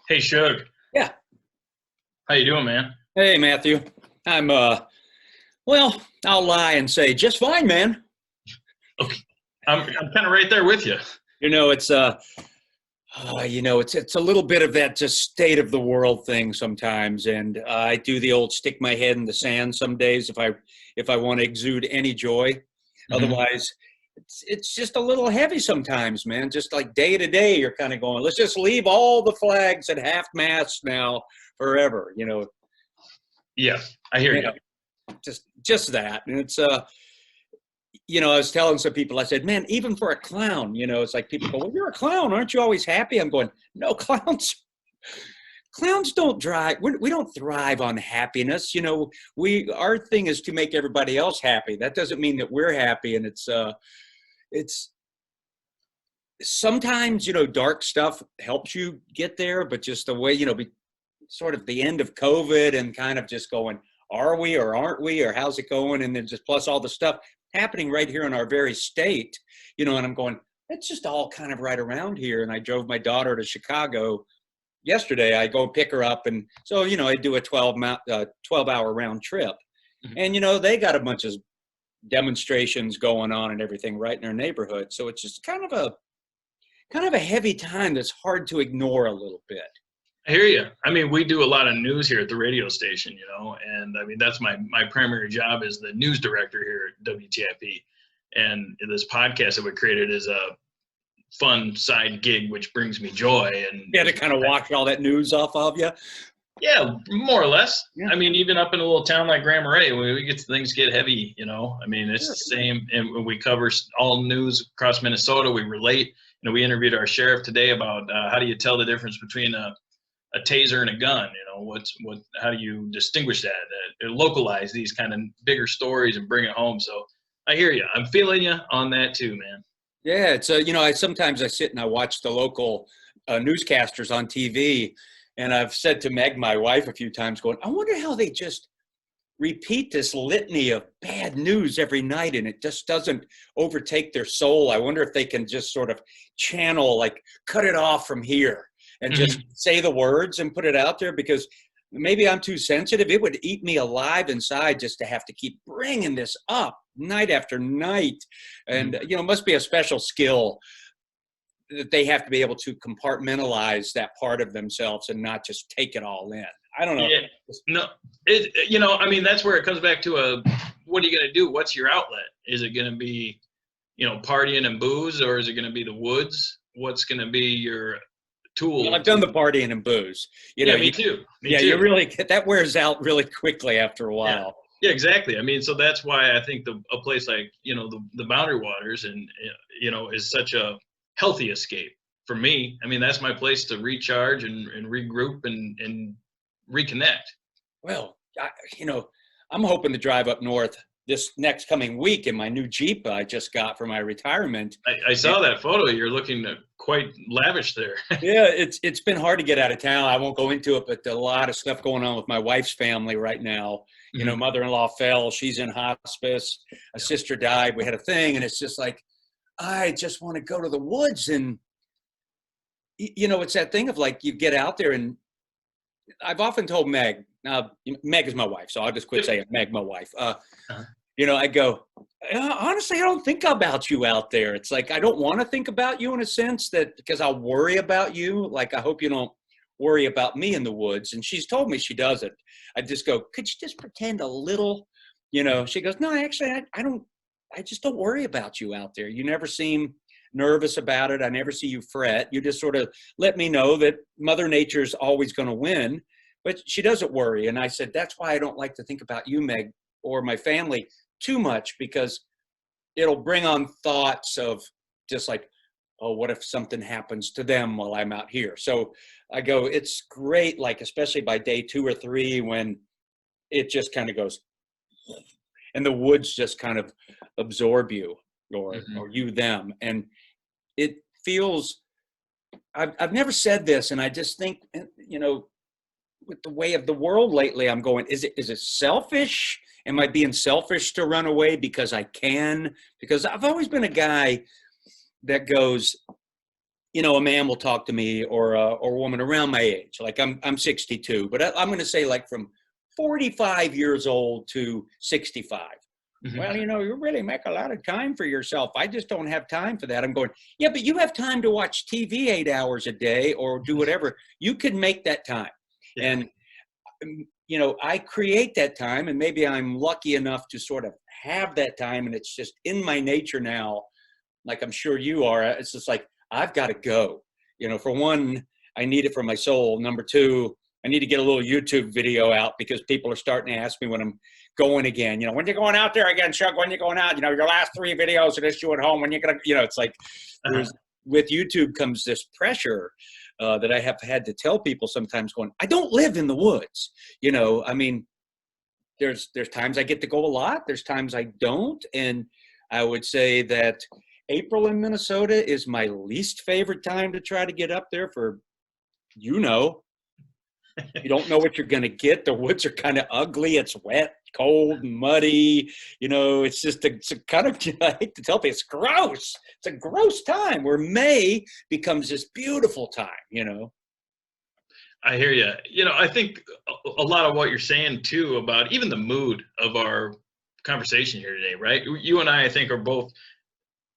Hey, Shug. Yeah. How you doing, man? Hey, Matthew. I'm, well, I'll lie and say just fine, man. Okay. I'm kind of right there with you. You know, it's a little bit of that just state of the world thing sometimes. And I do the old stick my head in the sand some days if I want to exude any joy. Mhm. Otherwise, it's just a little heavy sometimes, man. Just like day to day, you're kind of going, let's just leave all the flags at half mast now forever, Yeah, I hear you. Yeah. Just that. And it's I was telling some people, I said, man, even for a clown, it's like people go, well, you're a clown, aren't you always happy? I'm going, no, clowns don't drive. We don't thrive on happiness. Our thing is to make everybody else happy. That doesn't mean that we're happy. And it's sometimes, dark stuff helps you get there, but just the way, sort of the end of COVID and kind of just going, are we or aren't we, or how's it going? And then just plus all the stuff happening right here in our very state, and I'm going, it's just all kind of right around here. And I drove my daughter to Chicago yesterday. I go pick her up. And so, I do a 12-hour round trip. Mhm. And, they got a bunch of demonstrations going on and everything right in their neighborhood. So it's just kind of a heavy time that's hard to ignore a little bit. I hear you. I mean, we do a lot of news here at the radio station, and I mean, that's my primary job as the news director here at WTIP. And this podcast that we created is a fun side gig, which brings me joy. And You had to kind of wash all that news off of you. yeah, more or less. Yeah. I mean, even up in a little town like Grand Marais, when things get heavy, I mean, it's the same. And when we cover all news across Minnesota, we relate. We interviewed our sheriff today about how do you tell the difference between a taser and a gun. How do you distinguish that, localize these kind of bigger stories and bring it home? So I hear you. I'm feeling you on that too, man. Yeah, it's sometimes I sit and I watch the local newscasters on TV, and I've said to Meg, my wife, a few times, going, I wonder how they just repeat this litany of bad news every night, and it just doesn't overtake their soul. I wonder if they can just sort of channel, like, cut it off from here and just say the words and put it out there, because maybe I'm too sensitive. It would eat me alive inside just to have to keep bringing this up night after night. And, it must be a special skill that they have to be able to compartmentalize that part of themselves and not just take it all in. I don't know. Yeah, no, I mean, that's where it comes back to what are you going to do? What's your outlet? Is it going to be, partying and booze, or is it going to be the woods? What's going to be your tool? Well, I've done the partying and booze. Me too. Me too. You really that wears out really quickly after a while. Yeah, exactly. I mean, so that's why I think a place like, the Boundary Waters and, is such a healthy escape for me. I mean, that's my place to recharge and regroup and reconnect. Well, I'm hoping to drive up north this next coming week in my new Jeep I just got for my retirement. I saw that photo. You're looking quite lavish there. Yeah, it's been hard to get out of town. I won't go into it, but a lot of stuff going on with my wife's family right now. Mother-in-law fell. She's in hospice. A sister died. We had a thing, and it's just like, I just want to go to the woods. And, it's that thing of like, you get out there, and I've often told Meg, Meg is my wife, so I'll just quit saying Meg, my wife. I go, honestly, I don't think about you out there. It's like, I don't want to think about you in a sense that because I'll worry about you. Like, I hope you don't worry about me in the woods. And she's told me she doesn't. I just go, could you just pretend a little, she goes, no, actually, I just don't worry about you out there. You never seem nervous about it. I never see you fret. You just sort of let me know that Mother Nature's always going to win, but she doesn't worry. And I said, that's why I don't like to think about you, Meg, or my family too much, because it'll bring on thoughts of just like, oh, what if something happens to them while I'm out here? So I go, it's great, like, especially by day 2 or 3, when it just kind of goes, and the woods just kind of absorb you or you them. And it feels, I've never said this, and I just think, with the way of the world lately, I'm going, is it selfish? Am I being selfish to run away because I can? Because I've always been a guy that goes, a man will talk to me or a woman around my age. Like I'm 62, but I'm going to say like from 45 years old to 65. Mm-hmm. Well, you really make a lot of time for yourself. I just don't have time for that. I'm going, yeah, but you have time to watch TV 8 hours a day or do whatever. You can make that time. Yeah. And, I create that time, and maybe I'm lucky enough to sort of have that time. And it's just in my nature now, like I'm sure you are. It's just like, I've got to go. For one, I need it for my soul. Number two, I need to get a little YouTube video out because people are starting to ask me when I'm going again. When you're going out there again, Shug, when you're going out, your last 3 videos of this you at home, when you're going to, it's like with YouTube comes this pressure that I have had to tell people sometimes going, I don't live in the woods. I mean, there's times I get to go a lot. There's times I don't. And I would say that April in Minnesota is my least favorite time to try to get up there for, you don't know what you're going to get. The woods are kind of ugly. It's wet, cold, muddy. It's just it's a kind of, I hate to tell people, it's gross. It's a gross time where May becomes this beautiful time, I hear you. I think a lot of what you're saying too about even the mood of our conversation here today, right? You and I think, are both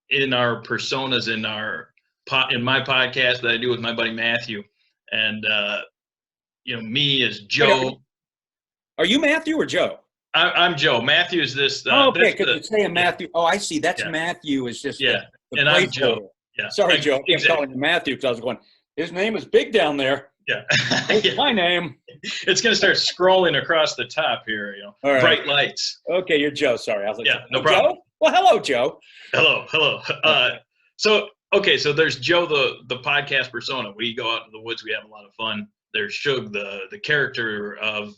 in our personas in my podcast that I do with my buddy Matthew, and me as Joe. Wait, are you Matthew or Joe? I'm Joe. Matthew is this. Okay, because you're saying Matthew. Yeah. Oh, I see. That's Matthew is just the and I'm Joe. Yeah. Sorry, Joe. Exactly. I'm calling you Matthew because I was going, his name is big down there. Yeah. My name. It's going to start scrolling across the top here, All right. Bright lights. Okay, you're Joe. Sorry. I was like, no problem. Joe? Well, hello, Joe. Hello. So there's Joe, the podcast persona. We go out in the woods. We have a lot of fun. There's Shug, the character of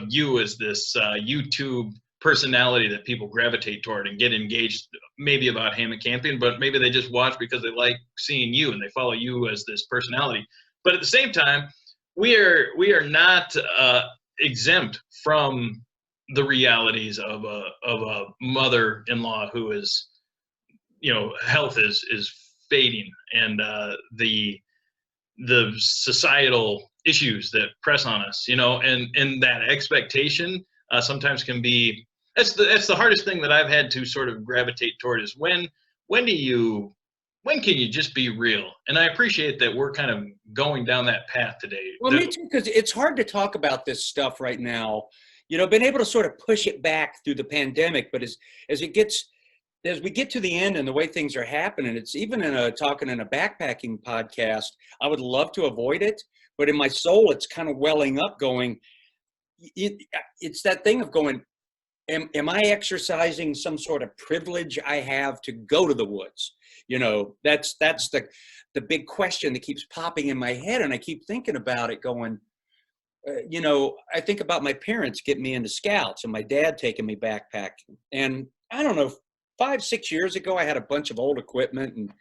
you as this YouTube personality that people gravitate toward and get engaged maybe about hammock camping, but maybe they just watch because they like seeing you and they follow you as this personality. But at the same time, we are not exempt from the realities of a mother-in-law who is, health is fading, and the societal issues that press on us, and that expectation sometimes can be, that's the hardest thing that I've had to sort of gravitate toward is when can you just be real? And I appreciate that we're kind of going down that path today. Well, me too, because it's hard to talk about this stuff right now. Been able to sort of push it back through the pandemic, but as we get to the end and the way things are happening, it's even talking in a backpacking podcast, I would love to avoid it, but in my soul, it's kind of welling up going, it's that thing of going, am I exercising some sort of privilege I have to go to the woods? That's the big question that keeps popping in my head. And I keep thinking about it going, I think about my parents getting me into scouts and my dad taking me backpacking. And I don't know, 5-6 years ago, I had a bunch of old equipment and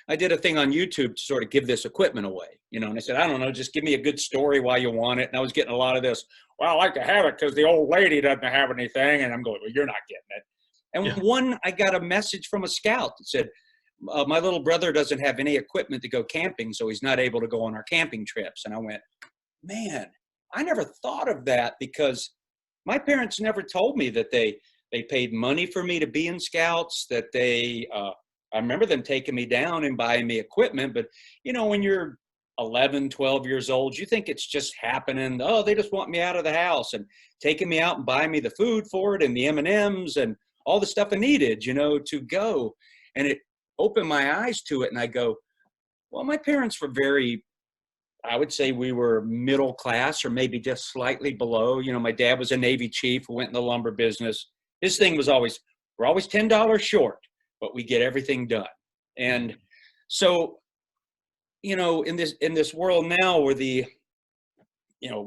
I did a thing on YouTube to sort of give this equipment away, and I said, I don't know, just give me a good story while you want it. And I was getting a lot of this, well, I like to have it because the old lady doesn't have anything. And I'm going, well, you're not getting it. And one, I got a message from a scout that said, my little brother doesn't have any equipment to go camping, so he's not able to go on our camping trips. And I went, man, I never thought of that because my parents never told me that they paid money for me to be in scouts, that I remember them taking me down and buying me equipment. But, when you're 11, 12 years old, you think it's just happening. Oh, they just want me out of the house and taking me out and buying me the food for it and the M&Ms and all the stuff I needed, to go. And it opened my eyes to it. And I go, well, my parents were I would say we were middle class or maybe just slightly below. My dad was a Navy chief who went in the lumber business. His thing was we're always $10 short, but we get everything done. And so, in this world now where the,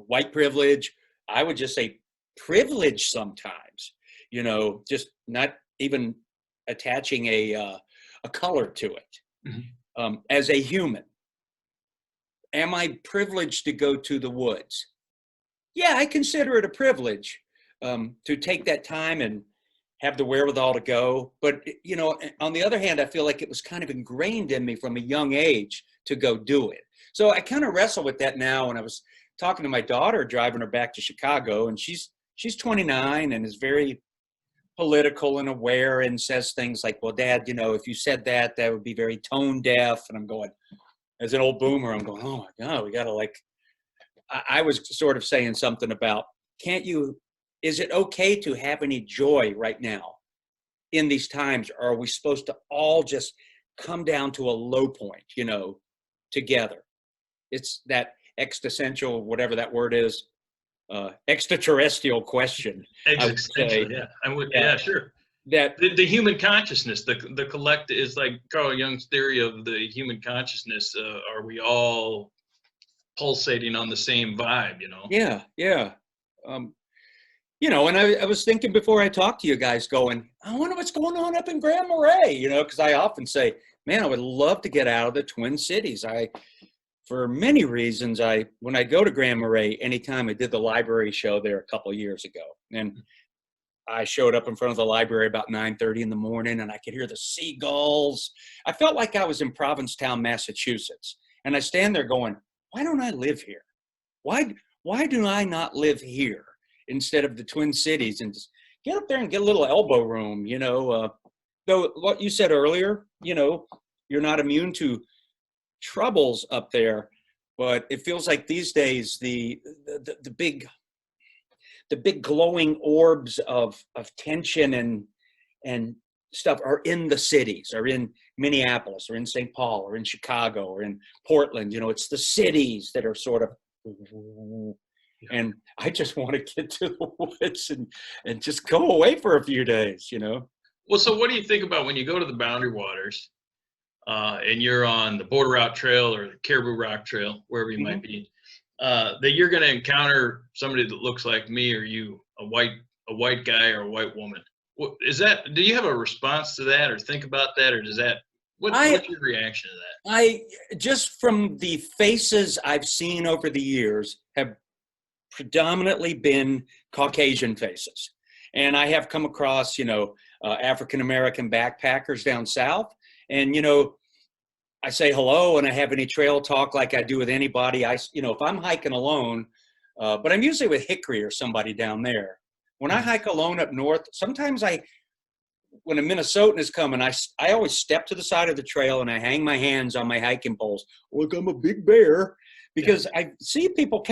white privilege, I would just say privilege sometimes, just not even attaching a color to it. Mm-hmm. As a human, am I privileged to go to the woods? Yeah, I consider it a privilege to take that time and have the wherewithal to go. But, you know, on the other hand, I feel like it was kind of ingrained in me from a young age to go do it. So I kind of wrestle with that now. And I was talking to my daughter, driving her back to Chicago, and she's 29 and is very political and aware and says things like, well, Dad, you know, if you said that, that would be very tone deaf. And I'm going, as an old boomer, I'm going, oh my God, we got to like, I was sort of saying something about, is it okay to have any joy right now in these times? Or are we supposed to all just come down to a low point, you know, together? It's that existential, whatever that word is, extraterrestrial question. Existential, yeah, sure. That the human consciousness, the collect is like Carl Jung's theory of the human consciousness. Are we all pulsating on the same vibe, you know? Yeah. You know, and I was thinking before I talked to you guys going, I wonder what's going on up in Grand Marais, you know, because I often say, man, I would love to get out of the Twin Cities. For many reasons, when I go to Grand Marais, anytime I did the library show there a couple of years ago, and I showed up in front of the library about 9:30 in the morning, and I could hear the seagulls. I felt like I was in Provincetown, Massachusetts. And I stand there going, why don't I live here? Why do I not live here instead of the Twin Cities and just get up there and get a little elbow room, you know? Though what you said earlier, you know, you're not immune to troubles up there, but it feels like these days the big glowing orbs of tension and stuff are in the cities, are in Minneapolis, or in St. Paul, or in Chicago, or in Portland. You know, it's the cities that are sort of, and I just want to get to the woods and just go away for a few days, you know? Well, so what do you think about when you go to the Boundary Waters and you're on the Border Route Trail or the Caribou Rock Trail, wherever you might be, that you're going to encounter somebody that looks like me or you, a white guy or a white woman? Do you have a response to that, or think about that, or what's your reaction to that? I just, from the faces I've seen over the years, have predominantly been Caucasian faces. And I have come across, you know, African-American backpackers down south. And, you know, I say hello and I have any trail talk like I do with anybody. You know, if I'm hiking alone, but I'm usually with Hickory or somebody down there. When I hike alone up north, sometimes when a Minnesotan is coming, I always step to the side of the trail and I hang my hands on my hiking poles. Look, I'm a big bear. Because I see people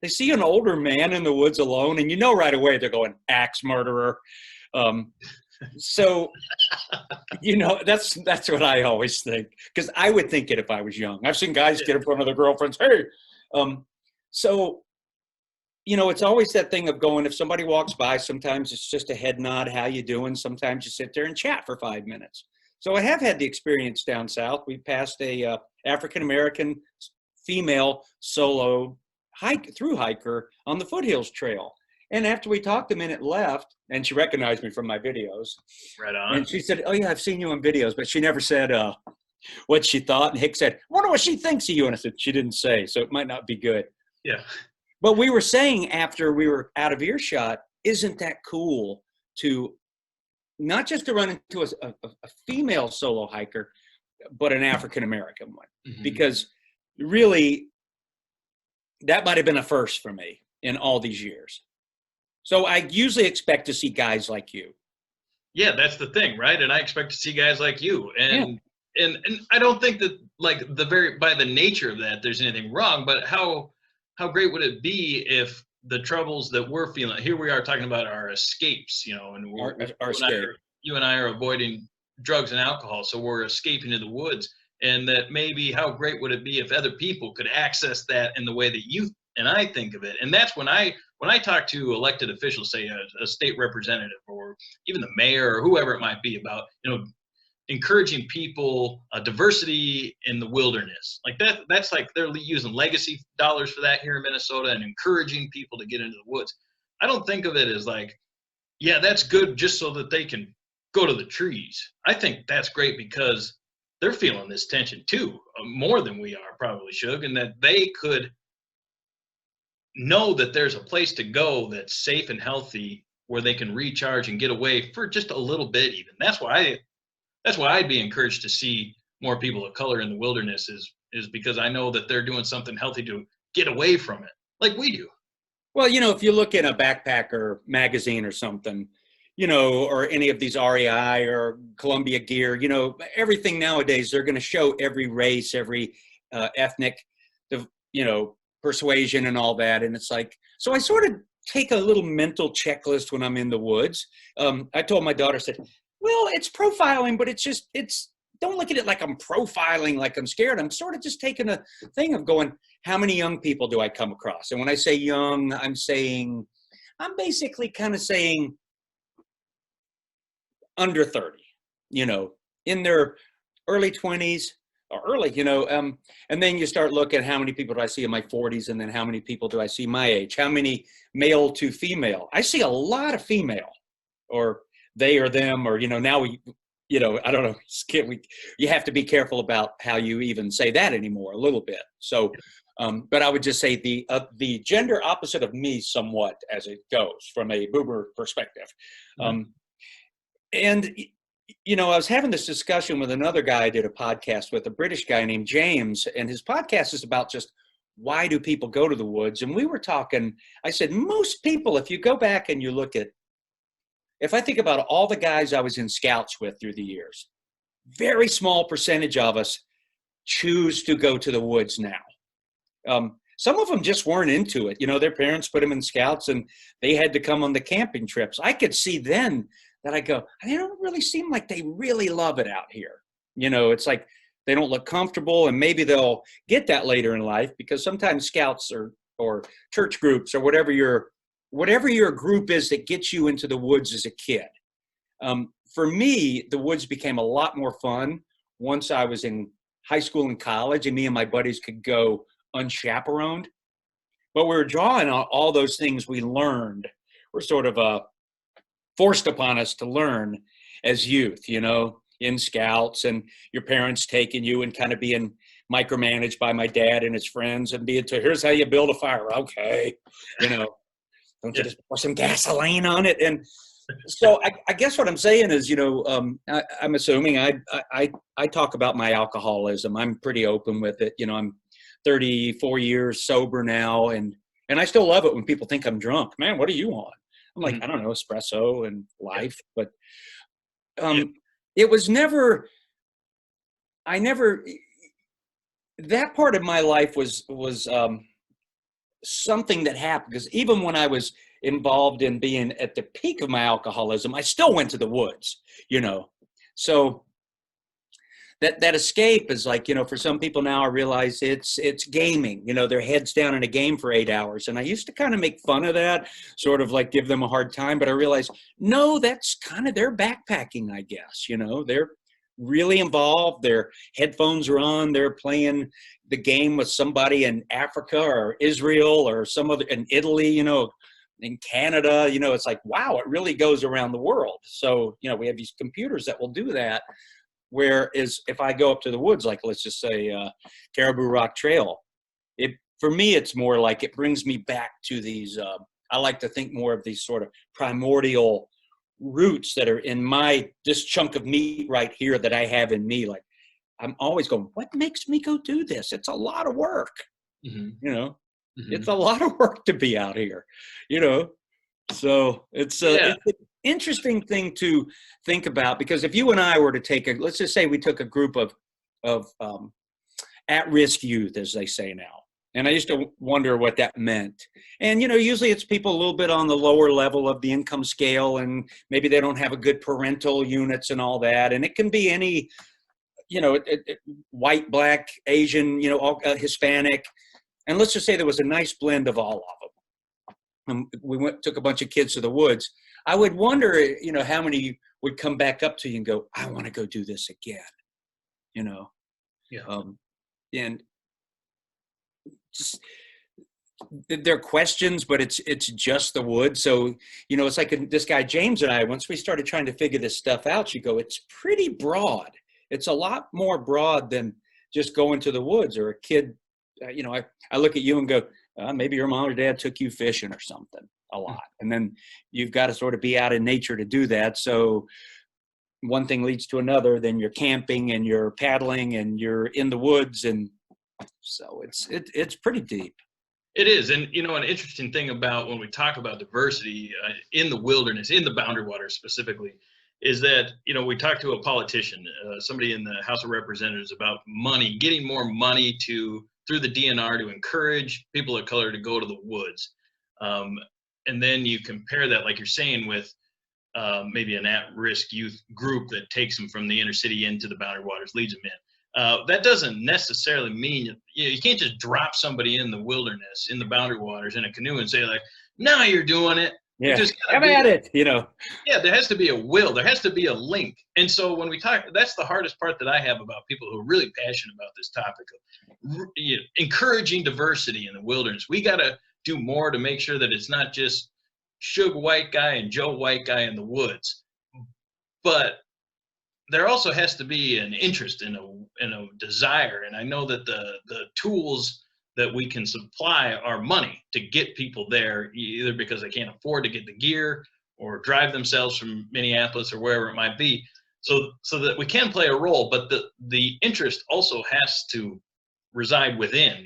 they see an older man in the woods alone, and you know right away they're going, axe murderer. So, you know, that's what I always think, because I would think it if I was young. I've seen guys get in front of their girlfriends. Hey, so, you know, it's always that thing of going, if somebody walks by, sometimes it's just a head nod, how you doing? Sometimes you sit there and chat for 5 minutes. So I have had the experience down south. We passed a African-American female solo hiker on the Foothills Trail. And after we talked a minute left, and she recognized me from my videos. Right on. And she said, oh yeah, I've seen you on videos, but she never said what she thought. And Hick said, I wonder what she thinks of you. And I said, she didn't say, so it might not be good. Yeah. But we were saying after we were out of earshot, isn't that cool to not just to run into a female solo hiker, but an African-American one? Mm-hmm. Because really, that might have been a first for me in all these years. So I usually expect to see guys like you. Yeah, that's the thing, right? And I expect to see guys like you. And I don't think that, like, by the nature of that, there's anything wrong. But how great would it be if the troubles that we're feeling, here we are talking about our escapes, you know, and our escape. You and I are avoiding drugs and alcohol, so we're escaping to the woods. And that maybe how great would it be if other people could access that in the way that you and I think of it. And that's when I talk to elected officials, say a state representative or even the mayor or whoever it might be, about, you know, encouraging people, diversity in the wilderness. Like that's like they're using legacy dollars for that here in Minnesota and encouraging people to get into the woods. I don't think of it as like, yeah, that's good just so that they can go to the trees. I think that's great because they're feeling this tension too, more than we are probably, Shug, and that they could know that there's a place to go that's safe and healthy where they can recharge and get away for just a little bit even. That's why I'd be encouraged to see more people of color in the wilderness is because I know that they're doing something healthy to get away from it, like we do. Well, if you look in a backpacker magazine or something, or any of these REI or Columbia Gear, everything nowadays, they're going to show every race, every ethnic, persuasion and all that. And it's like, so I sort of take a little mental checklist when I'm in the woods. I told my daughter, I said, well, it's profiling, but don't look at it like I'm profiling, like I'm scared. I'm sort of just taking a thing of going, how many young people do I come across? And when I say young, I'm basically kind of saying under 30, in their early 20s or early, and then you start looking, how many people do I see in my 40s? And then how many people do I see my age? How many male to female? I see a lot of female, or they or them, or, now we, I don't know, you have to be careful about how you even say that anymore a little bit. So, but I would just say the gender opposite of me somewhat as it goes from a boomer perspective. And, I was having this discussion with another guy I did a podcast with, a British guy named James, and his podcast is about just why do people go to the woods? And we were talking, I said, most people, if you go back and you look at, if I think about all the guys I was in scouts with through the years, very small percentage of us choose to go to the woods now. Some of them just weren't into it. Their parents put them in scouts and they had to come on the camping trips. I could see then that I go, they don't really seem like they really love it out here. It's like they don't look comfortable, and maybe they'll get that later in life, because sometimes scouts or church groups or whatever your group is that gets you into the woods as a kid. For me, the woods became a lot more fun once I was in high school and college, and me and my buddies could go unchaperoned. But we were drawing on all those things we learned, were sort of forced upon us to learn as youth, in scouts, and your parents taking you and kind of being micromanaged by my dad and his friends, and being told, here's how you build a fire. Okay. Don't you just pour some gasoline on it? And so I guess what I'm saying is, I'm assuming I talk about my alcoholism. I'm pretty open with it. I'm 34 years sober now, and I still love it when people think I'm drunk. Man, what are you on? I'm like, I don't know, espresso and life. But it was never, that part of my life was something that happened, because even when I was involved in being at the peak of my alcoholism, I still went to the woods, so that escape is like, for some people now, I realize it's gaming, their heads down in a game for 8 hours. And I used to kind of make fun of that, sort of like give them a hard time, but I realized, no, that's kind of their backpacking, I guess. They're really involved, their headphones are on, they're playing the game with somebody in Africa or Israel or some other, in Italy, in Canada, it's like, wow, it really goes around the world. So, we have these computers that will do that. Whereas if I go up to the woods, like let's just say Caribou Rock Trail, for me, it's more like it brings me back to these, I like to think more of these sort of primordial roots that are in this chunk of meat right here that I have in me. Like, I'm always going, what makes me go do this? It's a lot of work, it's a lot of work to be out here, so it's an interesting thing to think about, because if you and I were to take let's just say we took a group of at-risk youth, as they say now. And I used to wonder what that meant. And, usually it's people a little bit on the lower level of the income scale, and maybe they don't have a good parental units and all that. And it can be any, white, black, Asian, Hispanic. And let's just say there was a nice blend of all of them. We took a bunch of kids to the woods. I would wonder, how many would come back up to you and go, I want to go do this again, Yeah. And just, they're questions, but it's just the woods. So, it's like this guy, James, and I, once we started trying to figure this stuff out, you go, it's pretty broad. It's a lot more broad than just going to the woods, or a kid, I look at you and go, maybe your mom or dad took you fishing or something, a lot. And then you've got to sort of be out in nature to do that. So one thing leads to another, then you're camping and you're paddling and you're in the woods. And so it's pretty deep. It is. And, an interesting thing about when we talk about diversity in the wilderness, in the Boundary Waters specifically, is that, we talked to a politician, somebody in the House of Representatives, about money, getting more money through the DNR to encourage people of color to go to the woods. And then you compare that, like you're saying, with maybe an at-risk youth group that takes them from the inner city into the Boundary Waters, leads them in. That doesn't necessarily mean, you can't just drop somebody in the wilderness, in the Boundary Waters, in a canoe and say, like, now you're doing it. Yeah, have at it, Yeah, there has to be a will. There has to be a link. And so when we talk, that's the hardest part that I have about people who are really passionate about this topic of encouraging diversity in the wilderness. We got to do more to make sure that it's not just Shug white guy and Joe white guy in the woods. But there also has to be an interest in a desire. And I know that the tools that we can supply our money to get people there, either because they can't afford to get the gear or drive themselves from Minneapolis or wherever it might be, so that we can play a role. But the interest also has to reside within,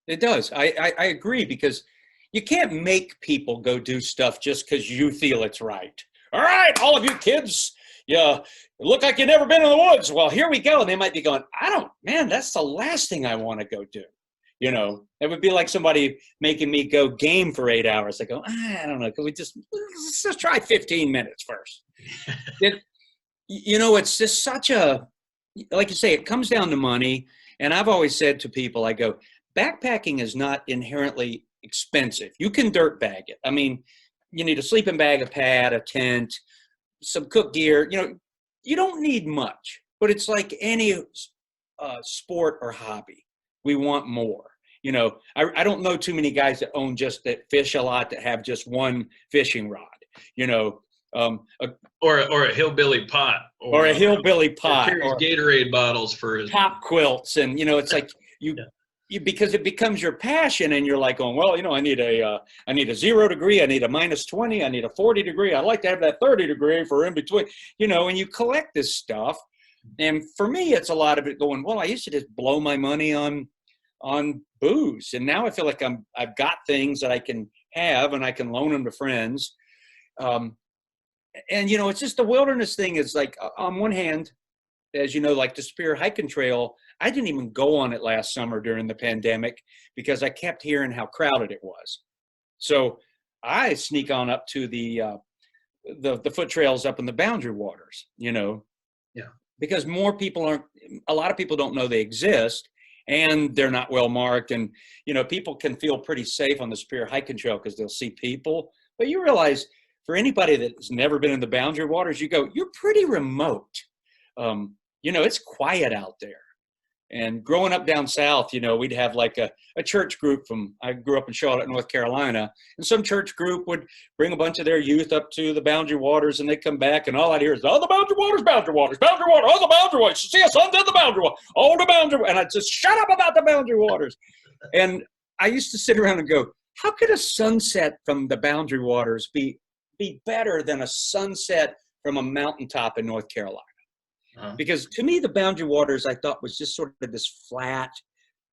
It does. I agree, because you can't make people go do stuff just because you feel it's right. All right, all of you kids, look like you've never been in the woods. Well, here we go. And they might be going, that's the last thing I want to go do. It would be like somebody making me go game for 8 hours. I go, I don't know. Can we let's just try 15 minutes first? It's just such like you say, it comes down to money. And I've always said to people, I go, backpacking is not inherently expensive. You can dirt bag it. I mean, you need a sleeping bag, a pad, a tent, some cook gear. You don't need much, but it's like any sport or hobby. We want more. I don't know too many guys that that fish a lot, that have just one fishing rod, or a hillbilly pot, or a hillbilly pot, or Gatorade bottles for his top quilts. And, it's like because it becomes your passion, and you're like going, well, I need a 0 degree. I need a -20. I need a 40 degree. I like to have that 30 degree for in between, and you collect this stuff. And for me, it's a lot of it going, well, I used to just blow my money on booze. And now I feel like I've got things that I can have and I can loan them to friends. And, it's just the wilderness thing is like, on one hand, as like the Superior Hiking Trail, I didn't even go on it last summer during the pandemic because I kept hearing how crowded it was. So I sneak on up to the foot trails up in the Boundary Waters, because more people a lot of people don't know they exist, and they're not well marked. And, people can feel pretty safe on the Superior Hiking Trail because they'll see people. But you realize, for anybody that's never been in the Boundary Waters, you're pretty remote. It's quiet out there. And growing up down south, we'd have like a church group I grew up in Charlotte, North Carolina, and some church group would bring a bunch of their youth up to the Boundary Waters, and they'd come back, and all I'd hear is, oh, the Boundary Waters, Boundary Waters, Boundary Waters, oh, the Boundary Waters, see us under the Boundary Waters, oh, the Boundary, and I'd just shut up about the Boundary Waters. And I used to sit around and go, how could a sunset from the Boundary Waters be better than a sunset from a mountaintop in North Carolina? Because to me, the Boundary Waters, I thought, was just sort of this flat,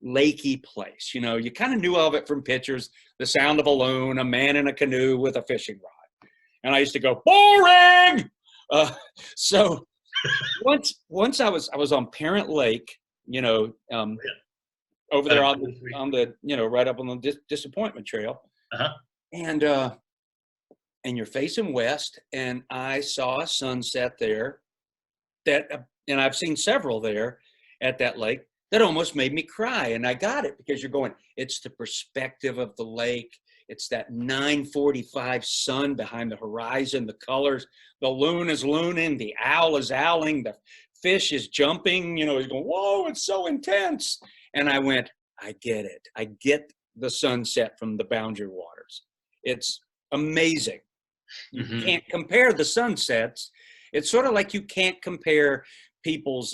lakey place. You kind of knew of it from pictures, the sound of a loon, a man in a canoe with a fishing rod. And I used to go, boring! So once I was on Parent Lake, over there on the, right up on the Disappointment Trail. And you're facing west, and I saw a sunset there and I've seen several there at that lake that almost made me cry. And I got it, because you're going, it's the perspective of the lake. It's that 9:45 sun behind the horizon, the colors, the loon is looning, the owl is owling, the fish is jumping, he's going, whoa, it's so intense. And I went, I get it. I get the sunset from the Boundary Waters. It's amazing. You can't compare the sunsets. It's sort of like you can't compare people's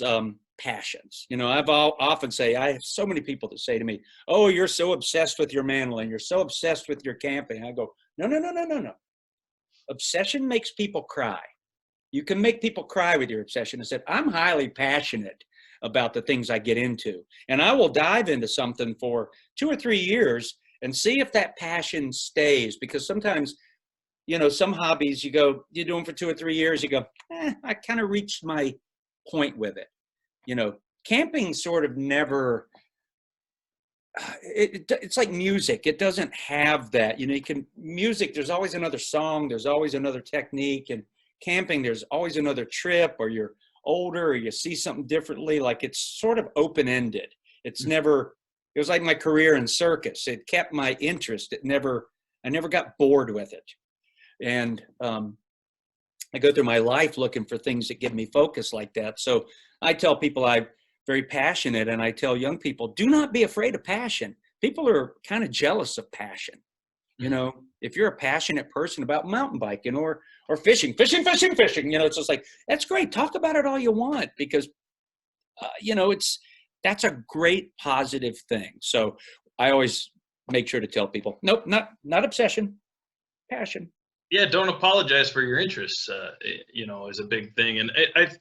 passions. I've often say, I have so many people that say to me, oh, you're so obsessed with your mandolin, you're so obsessed with your camping. I go, No, no, no, no, no, no. Obsession makes people cry. You can make people cry with your obsession. I said, I'm highly passionate about the things I get into. And I will dive into something for 2 or 3 years and see if that passion stays. Because sometimes, some hobbies you do them for 2 or 3 years, you go, I kind of reached my point with it. Camping sort of never, it's like music. It doesn't have that, music, there's always another song, there's always another technique, and camping, there's always another trip, or you're older, or you see something differently. Like, it's sort of open-ended. It was like my career in circus. It kept my interest. I never got bored with it. And I go through my life looking for things that give me focus like that. So I tell people I'm very passionate, and I tell young people, do not be afraid of passion. People are kind of jealous of passion. If you're a passionate person about mountain biking or fishing, it's just like, that's great. Talk about it all you want, because, that's a great positive thing. So I always make sure to tell people, nope, not obsession, passion. Yeah, don't apologize for your interests, is a big thing. And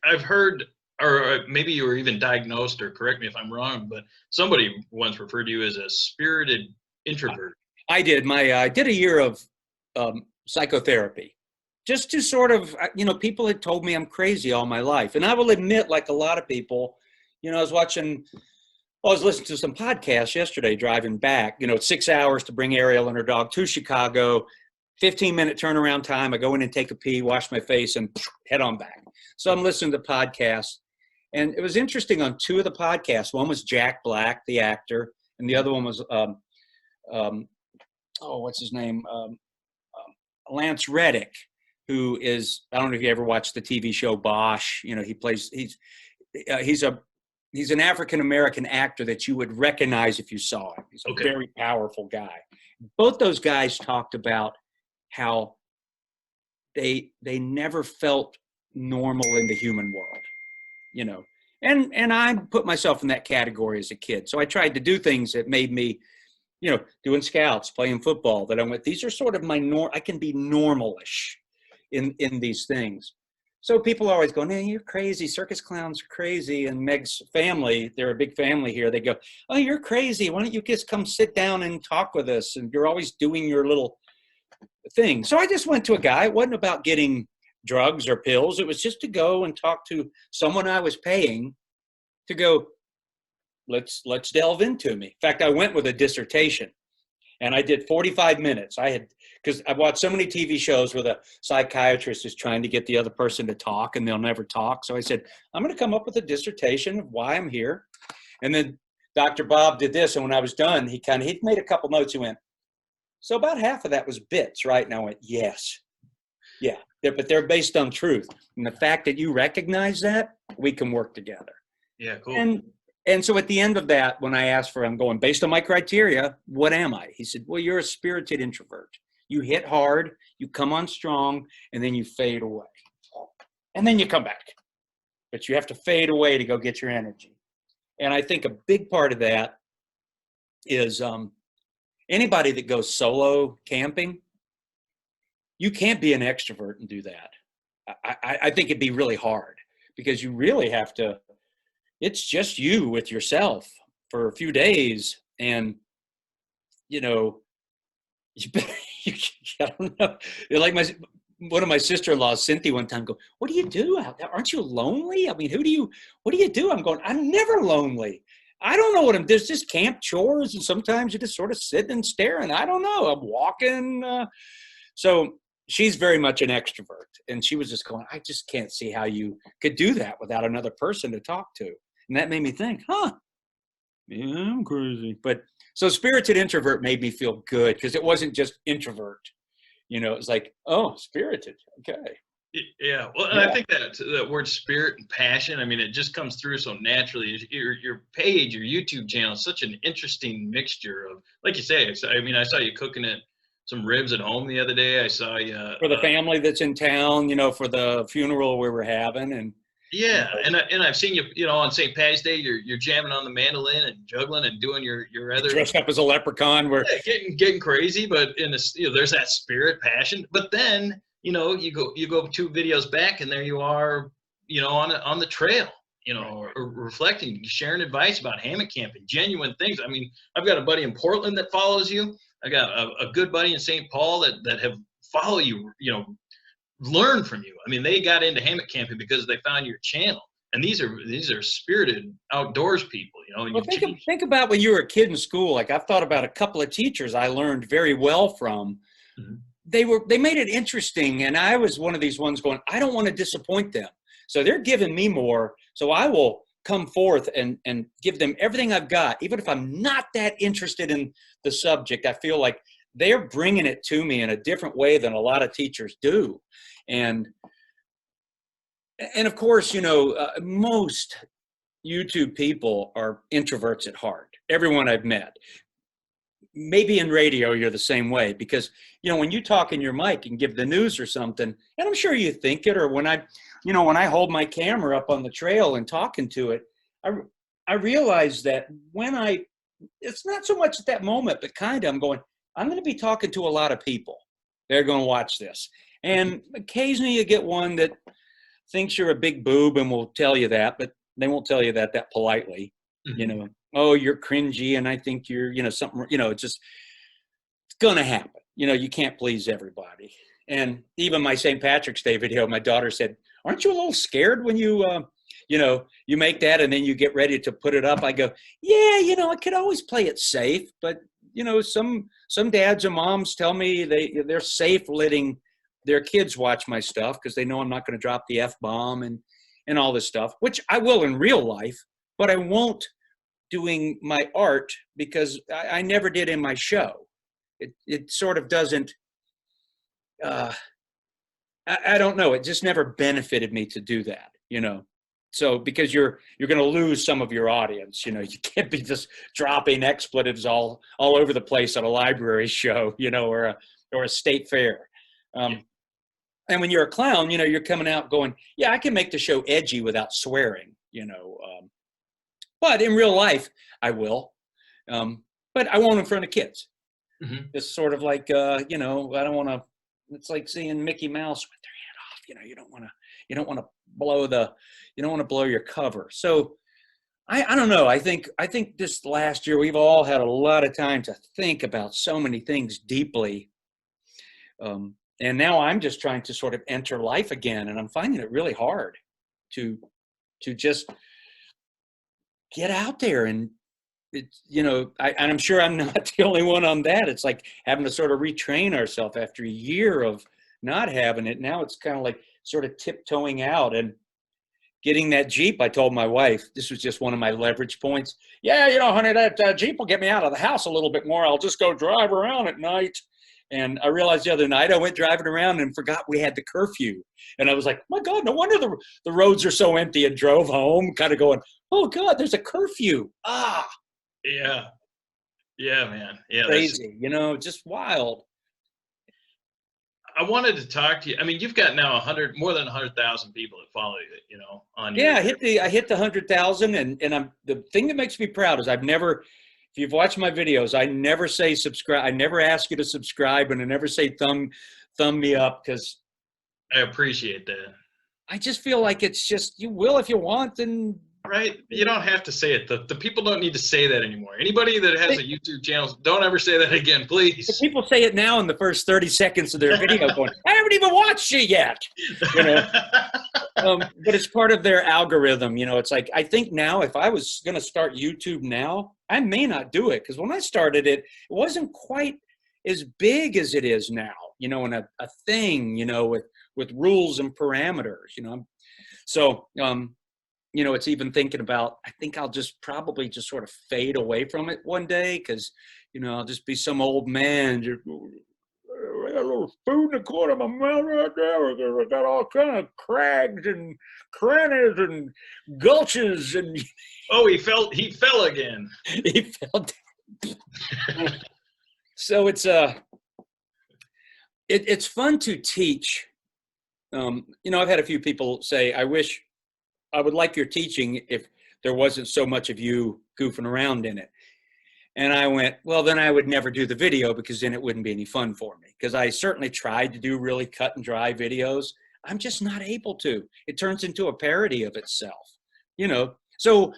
I've heard, or maybe you were even diagnosed, or correct me if I'm wrong, but somebody once referred to you as a spirited introvert. I did. I did a year of psychotherapy, just to sort of, people had told me I'm crazy all my life. And I will admit, like a lot of people, I was listening to some podcasts yesterday driving back, 6 hours to bring Ariel and her dog to Chicago, 15-minute turnaround time. I go in and take a pee, wash my face, and head on back. So I'm listening to podcasts. And it was interesting on 2 of the podcasts. One was Jack Black, the actor, and the other one was, what's his name? Lance Reddick, who is, I don't know if you ever watched the TV show Bosch. He's an African-American actor that you would recognize if you saw him. He's a very powerful guy. Both those guys talked about how they never felt normal in the human world, and I put myself in that category as a kid. So I tried to do things that made me, doing scouts, playing football, that I went, these are sort of I can be normalish in these things. So people are always going, hey, you're crazy. Circus clowns are crazy. And Meg's family, they're a big family here. They go, oh, you're crazy. Why don't you just come sit down and talk with us? And you're always doing your little thing. So I just went to a guy. It wasn't about getting drugs or pills. It was just to go and talk to someone I was paying to go, let's delve into me. In fact, I went with a dissertation, and I did 45 minutes. Because I've watched so many TV shows where the psychiatrist is trying to get the other person to talk and they'll never talk. So I said, I'm going to come up with a dissertation of why I'm here. And then Dr. Bob did this. And when I was done, he made a couple notes. He went, so about half of that was bits, right? And I went, yes. Yeah. But they're based on truth. And the fact that you recognize that, we can work together. Yeah, cool. And so at the end of that, when I asked for, I'm going, based on my criteria, what am I? He said, well, you're a spirited introvert. You hit hard, you come on strong, and then you fade away. And then you come back. But you have to fade away to go get your energy. And I think a big part of that is anybody that goes solo camping, you can't be an extrovert and do that. I think it'd be really hard, because you really have to, it's just you with yourself for a few days. And, I don't know. Like one of my sister-in-laws, Cynthia, one time go, what do you do out there? Aren't you lonely? I mean, what do you do? I'm going, I'm never lonely. I don't know there's just camp chores. And sometimes you just sort of sit and stare, and I don't know, I'm walking. So she's very much an extrovert. And she was just going, I just can't see how you could do that without another person to talk to. And that made me think, yeah, I'm crazy. But so spirited introvert made me feel good, because it wasn't just introvert. It was like, oh, spirited. Okay. Yeah. Well, and I think that word spirit and passion, I mean, it just comes through so naturally. Your page, your YouTube channel is such an interesting mixture of, like you say, I saw you cooking some ribs at home the other day. I saw you. For the family that's in town, for the funeral we were having. And Yeah, and I've seen you know, on St. Patty's Day, you're jamming on the mandolin and juggling and doing your other dressed up as a leprechaun. Where getting crazy, but in this, you know, there's that spirit, passion. But then, you know, you go 2 videos back, and there you are, you know, on the trail, you know, or reflecting, sharing advice about hammock camping, genuine things. I mean, I've got a buddy in Portland that follows you. I got a good buddy in St. Paul that have follow you, you know, learn from you. I mean, they got into hammock camping because they found your channel. And these are spirited outdoors people, you know. And well, think about when you were a kid in school. Like, I've thought about a couple of teachers I learned very well from. Mm-hmm. They made it interesting, and I was one of these ones going, I don't want to disappoint them. So they're giving me more, so I will come forth and give them everything I've got, even if I'm not that interested in the subject. I feel like they're bringing it to me in a different way than a lot of teachers do. And of course, you know, most YouTube people are introverts at heart. Everyone I've met. Maybe in radio, you're the same way, because, you know, when you talk in your mic and give the news or something, and I'm sure you think it, or when I hold my camera up on the trail and talking to it, I realize that it's not so much at that moment, but kind of, I'm going to be talking to a lot of people. They're going to watch this. And occasionally you get one that thinks you're a big boob and will tell you that, but they won't tell you that politely. Mm-hmm. You know, oh, you're cringy, and I think you're, you know, something, you know, it's going to happen. You know, you can't please everybody. And even my St. Patrick's Day video, my daughter said, aren't you a little scared when you make that and then you get ready to put it up? I go, yeah, you know, I could always play it safe, but, you know, some dads and moms tell me they're safe letting their kids watch my stuff because they know I'm not going to drop the F-bomb and all this stuff, which I will in real life, but I won't doing my art because I never did in my show. It sort of doesn't, I don't know. It just never benefited me to do that, you know? So because you're going to lose some of your audience, you know, you can't be just dropping expletives all over the place at a library show, you know, or a state fair. And when you're a clown, you know, you're coming out going, yeah, I can make the show edgy without swearing, you know. But in real life, I will. But I won't in front of kids. Mm-hmm. It's sort of like, you know, I don't want to. It's like seeing Mickey Mouse with their head off. You know, you don't want to blow your cover. So I don't know. I think this last year we've all had a lot of time to think about so many things deeply. And now I'm just trying to sort of enter life again, and I'm finding it really hard to just get out there. And it's, you know, and I'm sure I'm not the only one on that. It's like having to sort of retrain ourselves after a year of not having it. Now it's kind of like sort of tiptoeing out and getting that Jeep. I told my wife, this was just one of my leverage points. Yeah, you know, honey, that Jeep will get me out of the house a little bit more. I'll just go drive around at night. And I realized the other night I went driving around and forgot we had the curfew. And I was like, my God, no wonder the roads are so empty, and drove home kind of going, oh, God, there's a curfew. Ah. Yeah. Yeah, man. Yeah. Crazy, you know, just wild. I wanted to talk to you. I mean, you've got now more than 100,000 people that follow you, you know, on I hit the 100,000. And I'm, the thing that makes me proud is I've never, if you've watched my videos, I never say subscribe. I never ask you to subscribe, and I never say thumb me up, because I appreciate that. I just feel like it's just, you will if you want, and right. You don't have to say it. The people don't need to say that anymore. Anybody that has a YouTube channel, don't ever say that again, please. The people say it now in the first 30 seconds of their video going, I haven't even watched it yet. You know? But it's part of their algorithm. You know, it's like, I think now if I was going to start YouTube now, I may not do it, because when I started it, it wasn't quite as big as it is now, you know, and a thing, you know, with rules and parameters, you know. So, you know, it's even thinking about, I think I'll just probably just sort of fade away from it one day, because, you know, I'll just be some old man. Just, I got a little food in the corner of my mouth right there. I got all kind of crags and crannies and gulches. And oh, he fell again. He fell down. So it's fun to teach. You know, I've had a few people say, I wish I would like your teaching if there wasn't so much of you goofing around in it. And I went, well, then I would never do the video because then it wouldn't be any fun for me. Because I certainly tried to do really cut and dry videos. I'm just not able to. It turns into a parody of itself, you know. So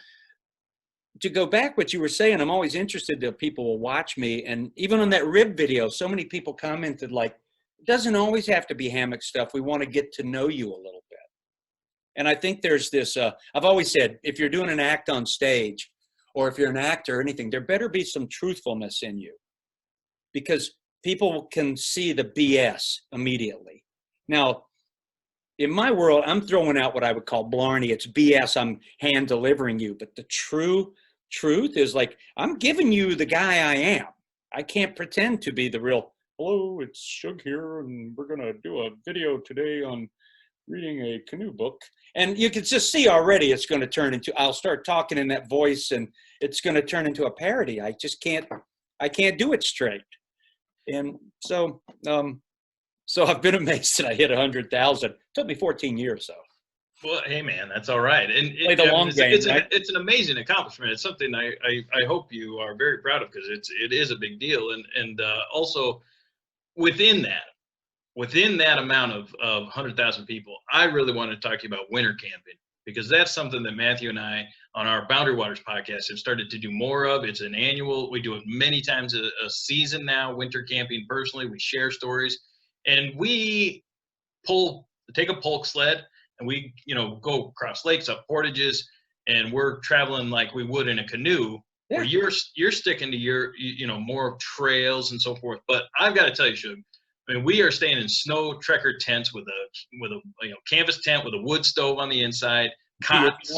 to go back what you were saying, I'm always interested that people will watch me. And even on that rib video, so many people commented like, it doesn't always have to be hammock stuff. We want to get to know you a little bit. And I think there's this, I've always said, if you're doing an act on stage, or if you're an actor or anything, there better be some truthfulness in you, because people can see the BS immediately. Now, in my world, I'm throwing out what I would call blarney. It's BS I'm hand delivering you. But the true truth is like, I'm giving you the guy I am. I can't pretend to be the real, hello, it's Shug here, and we're going to do a video today on reading a canoe book. And you can just see already it's going to turn into, I'll start talking in that voice and it's going to turn into a parody. I just can't do it straight. And so I've been amazed that I hit 100,000. It took me 14 years though. Well, hey man, that's all right. And Play the long game, right? It's an amazing accountment. It's something I hope you are very proud of, because it is a big deal. And also within that amount of 100,000 people, I really want to talk to you about winter camping, because that's something that Matthew and I on our Boundary Waters podcast have started to do more of. It's an annual, we do it many times a season now, winter camping personally. We share stories, and we take a polk sled and we, go across lakes, up portages, and we're traveling like we would in a canoe. Yeah. Where you're sticking to your, more trails and so forth. But I've got to tell you, Shug, I mean, we are staying in snow trekker tents with a canvas tent with a wood stove on the inside. Cots.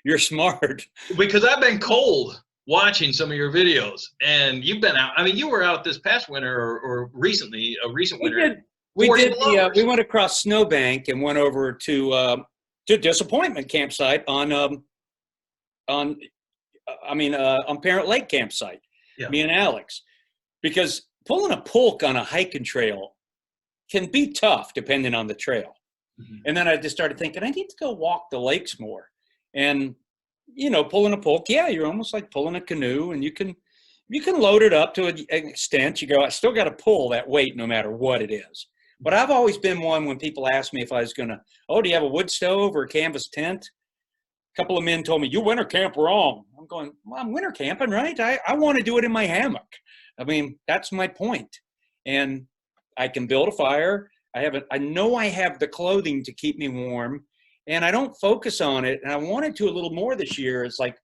You're smart. Because I've been cold watching some of your videos, and you've been out. I mean, you were out this past winter or recently, a recent winter. We went across Snowbank and went over to Disappointment campsite on Parent Lake campsite. Yeah. Me and Alex, because pulling a polk on a hiking trail can be tough depending on the trail. Mm-hmm. And then I just started thinking, I need to go walk the lakes more. And, pulling a polk, yeah, you're almost like pulling a canoe, and you can load it up to an extent. You go, I still got to pull that weight no matter what it is. But I've always been one when people ask me if I was going to, do you have a wood stove or a canvas tent? A couple of men told me, you winter camp wrong. I'm going, well, I'm winter camping, right? I want to do it in my hammock. I mean, that's my point. And I can build a fire. I know I have the clothing to keep me warm, and I don't focus on it. And I wanted to a little more this year. It's like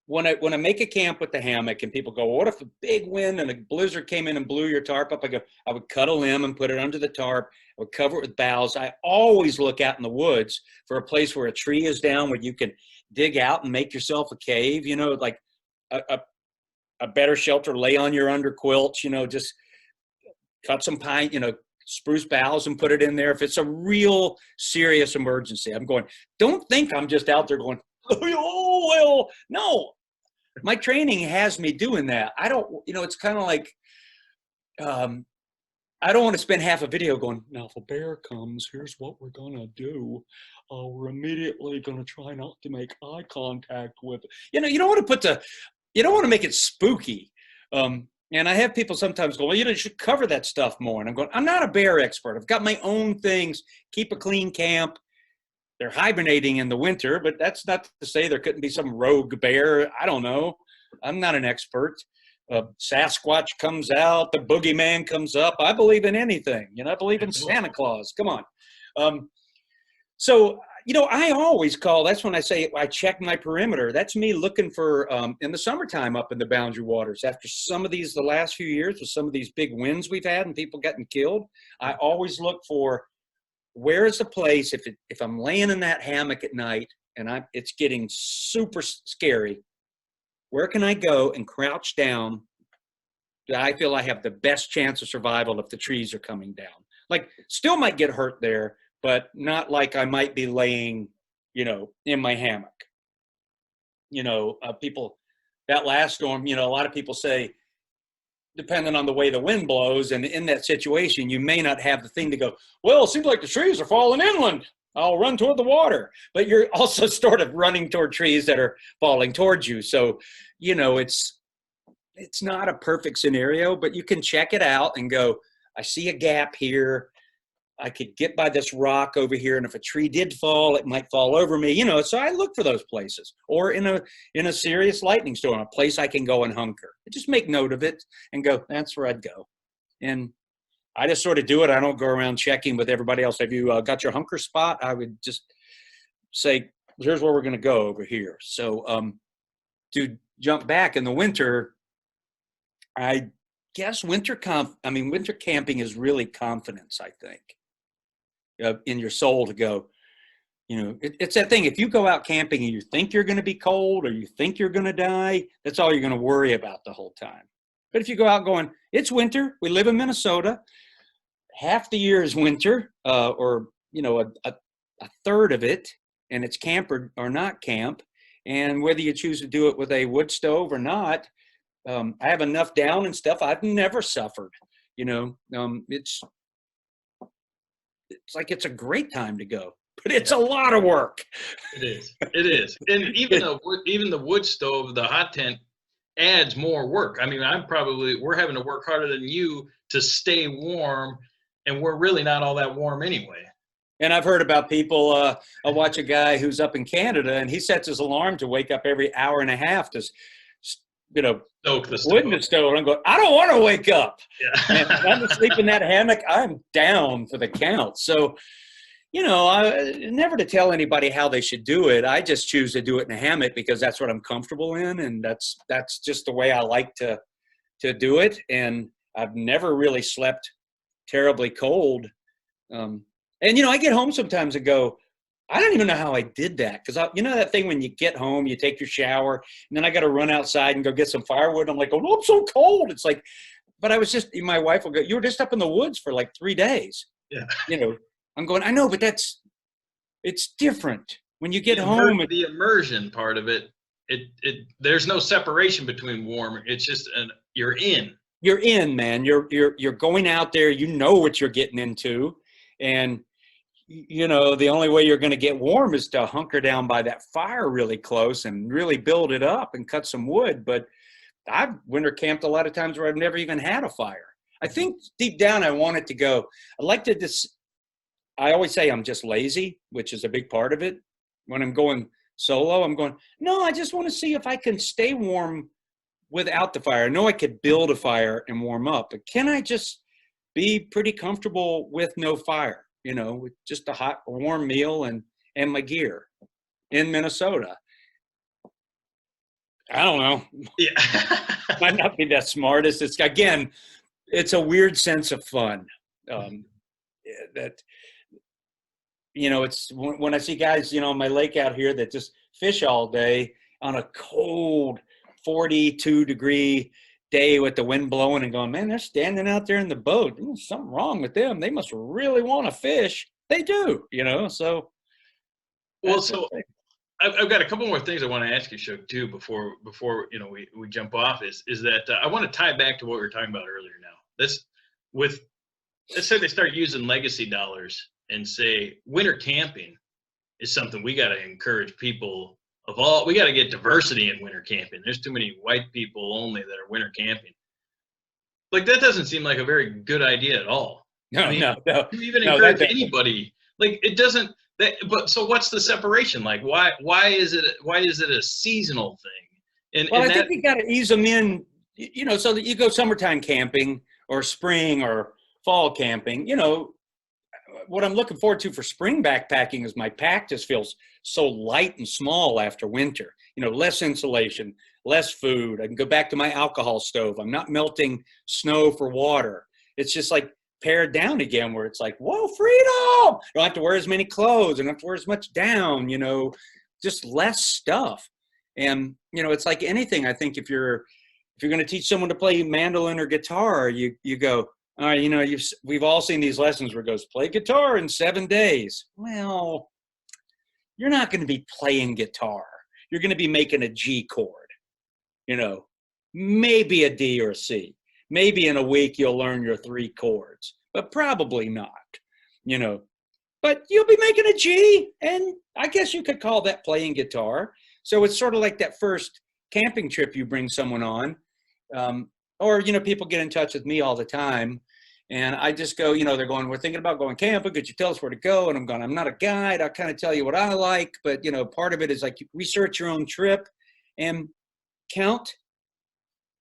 when I make a camp with the hammock and people go, what if a big wind and a blizzard came in and blew your tarp up? I would cut a limb and put it under the tarp. I would cover it with boughs. I always look out in the woods for a place where a tree is down, where you can dig out and make yourself a cave, like a better shelter, lay on your under quilts, just cut some pine, spruce boughs and put it in there. If it's a real serious emergency, I'm going, don't think I'm just out there going, oh, well, no. My training has me doing that. I don't, it's kind of like, I don't want to spend half a video going, now if a bear comes, here's what we're going to do. We're immediately going to try not to make eye contact with, you don't want to you don't want to make it spooky. And I have people sometimes go, well, you should cover that stuff more. And I'm going, I'm not a bear expert. I've got my own things. Keep a clean camp. They're hibernating in the winter, but that's not to say there couldn't be some rogue bear. I don't know. I'm not an expert. Sasquatch comes out. The boogeyman comes up. I believe in anything. I believe in Santa Claus. Come on. So, I always call, that's when I say I check my perimeter. That's me looking for, in the summertime up in the Boundary Waters, after some of these, the last few years with some of these big winds we've had and people getting killed, I always look for, where is the place, if I'm laying in that hammock at night and it's getting super scary, where can I go and crouch down that I feel I have the best chance of survival if the trees are coming down? Like, still might get hurt there, but not like I might be laying, in my hammock. People, that last storm, a lot of people say, depending on the way the wind blows, and in that situation, you may not have the thing to go, well, it seems like the trees are falling inland. I'll run toward the water. But you're also sort of running toward trees that are falling towards you. So, it's not a perfect scenario, but you can check it out and go, I see a gap here. I could get by this rock over here, and if a tree did fall, it might fall over me. So I look for those places. Or in a serious lightning storm, a place I can go and hunker. I just make note of it and go, that's where I'd go. And I just sort of do it. I don't go around checking with everybody else. Have you got your hunker spot? I would just say, here's where we're going to go over here. So to jump back in the winter, I guess winter camping is really confidence, I think, in your soul to go, it's that thing. If you go out camping and you think you're going to be cold or you think you're going to die, that's all you're going to worry about the whole time. But if you go out going, it's winter, we live in Minnesota, half the year is winter, or a third of it, and it's camp or not camp, and whether you choose to do it with a wood stove or not, I have enough down and stuff. I've never suffered. It's like it's a great time to go, but it's a lot of work. It is, and even the wood stove, the hot tent, adds more work. I mean, we're having to work harder than you to stay warm, and we're really not all that warm anyway. And I've heard about people, I watch a guy who's up in Canada, and he sets his alarm to wake up every hour and a half to, stoke the wood in the stove. And I'm going, I don't want to wake up. Yeah. And if I'm asleep in that hammock, I'm down for the count. So, I never to tell anybody how they should do it. I just choose to do it in a hammock because that's what I'm comfortable in. And that's just the way I like to do it. And I've never really slept terribly cold. And, I get home sometimes and go, I don't even know how I did that. Because, that thing when you get home, you take your shower, and then I got to run outside and go get some firewood. I'm like, oh, I'm so cold. It's like, but my wife will go, you were just up in the woods for like 3 days. Yeah. I'm going, I know, but it's different. When you get home. The immersion part of it, there's no separation between warm. It's just you're in. You're in, man. You're going out there. You know what you're getting into. And the only way you're going to get warm is to hunker down by that fire really close and really build it up and cut some wood. But I've winter camped a lot of times where I've never even had a fire. I think deep down I want it to go. I always say I'm just lazy, which is a big part of it. When I'm going solo, I'm going, no, I just want to see if I can stay warm without the fire. I know I could build a fire and warm up, but can I just be pretty comfortable with no fire? With just a hot, warm meal and my gear in Minnesota. I don't know. Yeah. Might not be that smartest. It's a weird sense of fun. It's when I see guys, on my lake out here that just fish all day on a cold 42-degree day with the wind blowing and going, man, they're standing out there in the boat. There's something wrong with them. They must really want to fish. They do, so. Well, so I've got a couple more things I want to ask you, Shug, too, before we jump off is that I want to tie back to what we were talking about earlier now. Let's say they start using legacy dollars and say winter camping is something we got to encourage people we got to get diversity in winter camping. There's too many white people only that are winter camping. Like, that doesn't seem like a very good idea at all. No. You even encourage anybody. Like, it doesn't. But so what's the separation? Like, why is it a seasonal thing? I think we got to ease them in, so that you go summertime camping or spring or fall camping. What I'm looking forward to for spring backpacking is my pack just feels so light and small after winter. Less insulation, less food. I can go back to my alcohol stove. I'm not melting snow for water. It's just like pared down again, where it's like, whoa, freedom! I don't have to wear as many clothes. I don't have to wear as much down. Just less stuff. And it's like anything. I think if you're going to teach someone to play mandolin or guitar, you go, all right, we've all seen these lessons where it goes, play guitar in 7 days. Well, you're not going to be playing guitar. You're going to be making a G chord, maybe a D or a C. Maybe in a week you'll learn your 3 chords, but probably not. but you'll be making a G, and I guess you could call that playing guitar. So it's sort of like that first camping trip you bring someone on. Or, people get in touch with me all the time, and I just go, they're going, we're thinking about going camping. Could you tell us where to go? And I'm going, I'm not a guide. I'll kind of tell you what I like. But, part of it is like you research your own trip and count,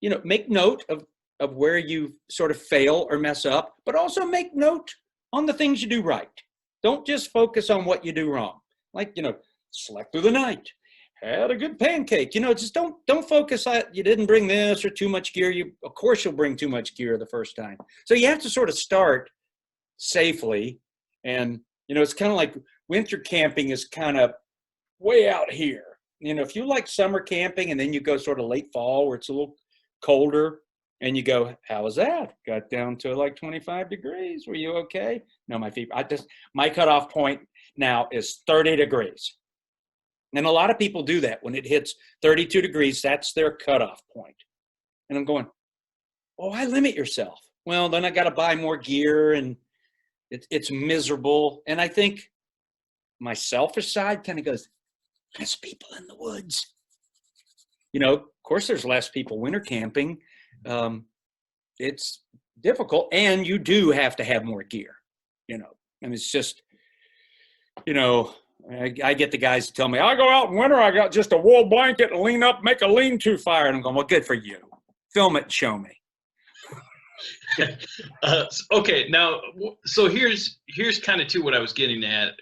make note of where you sort of fail or mess up, but also make note on the things you do right. Don't just focus on what you do wrong. Like, slept through the night. Had a good pancake. Just don't focus on you didn't bring this or too much gear. Of course you'll bring too much gear the first time. So you have to sort of start safely. And, it's kind of like winter camping is kind of way out here. If you like summer camping and then you go sort of late fall where it's a little colder and you go, how was that? Got down to like 25 degrees. Were you okay? No, my cutoff point now is 30 degrees. And a lot of people do that. When it hits 32 degrees, that's their cutoff point. And I'm going, why limit yourself? Well, then I got to buy more gear, and it's miserable. And I think my selfish side kind of goes, less people in the woods. Of course, there's less people winter camping. It's difficult, and you do have to have more gear, and it's just, I get the guys to tell me, I go out in winter, I got just a wool blanket and lean up, make a lean-to fire. And I'm going, well, good for you. Film it and show me. Okay, now, so here's kind of what I was getting at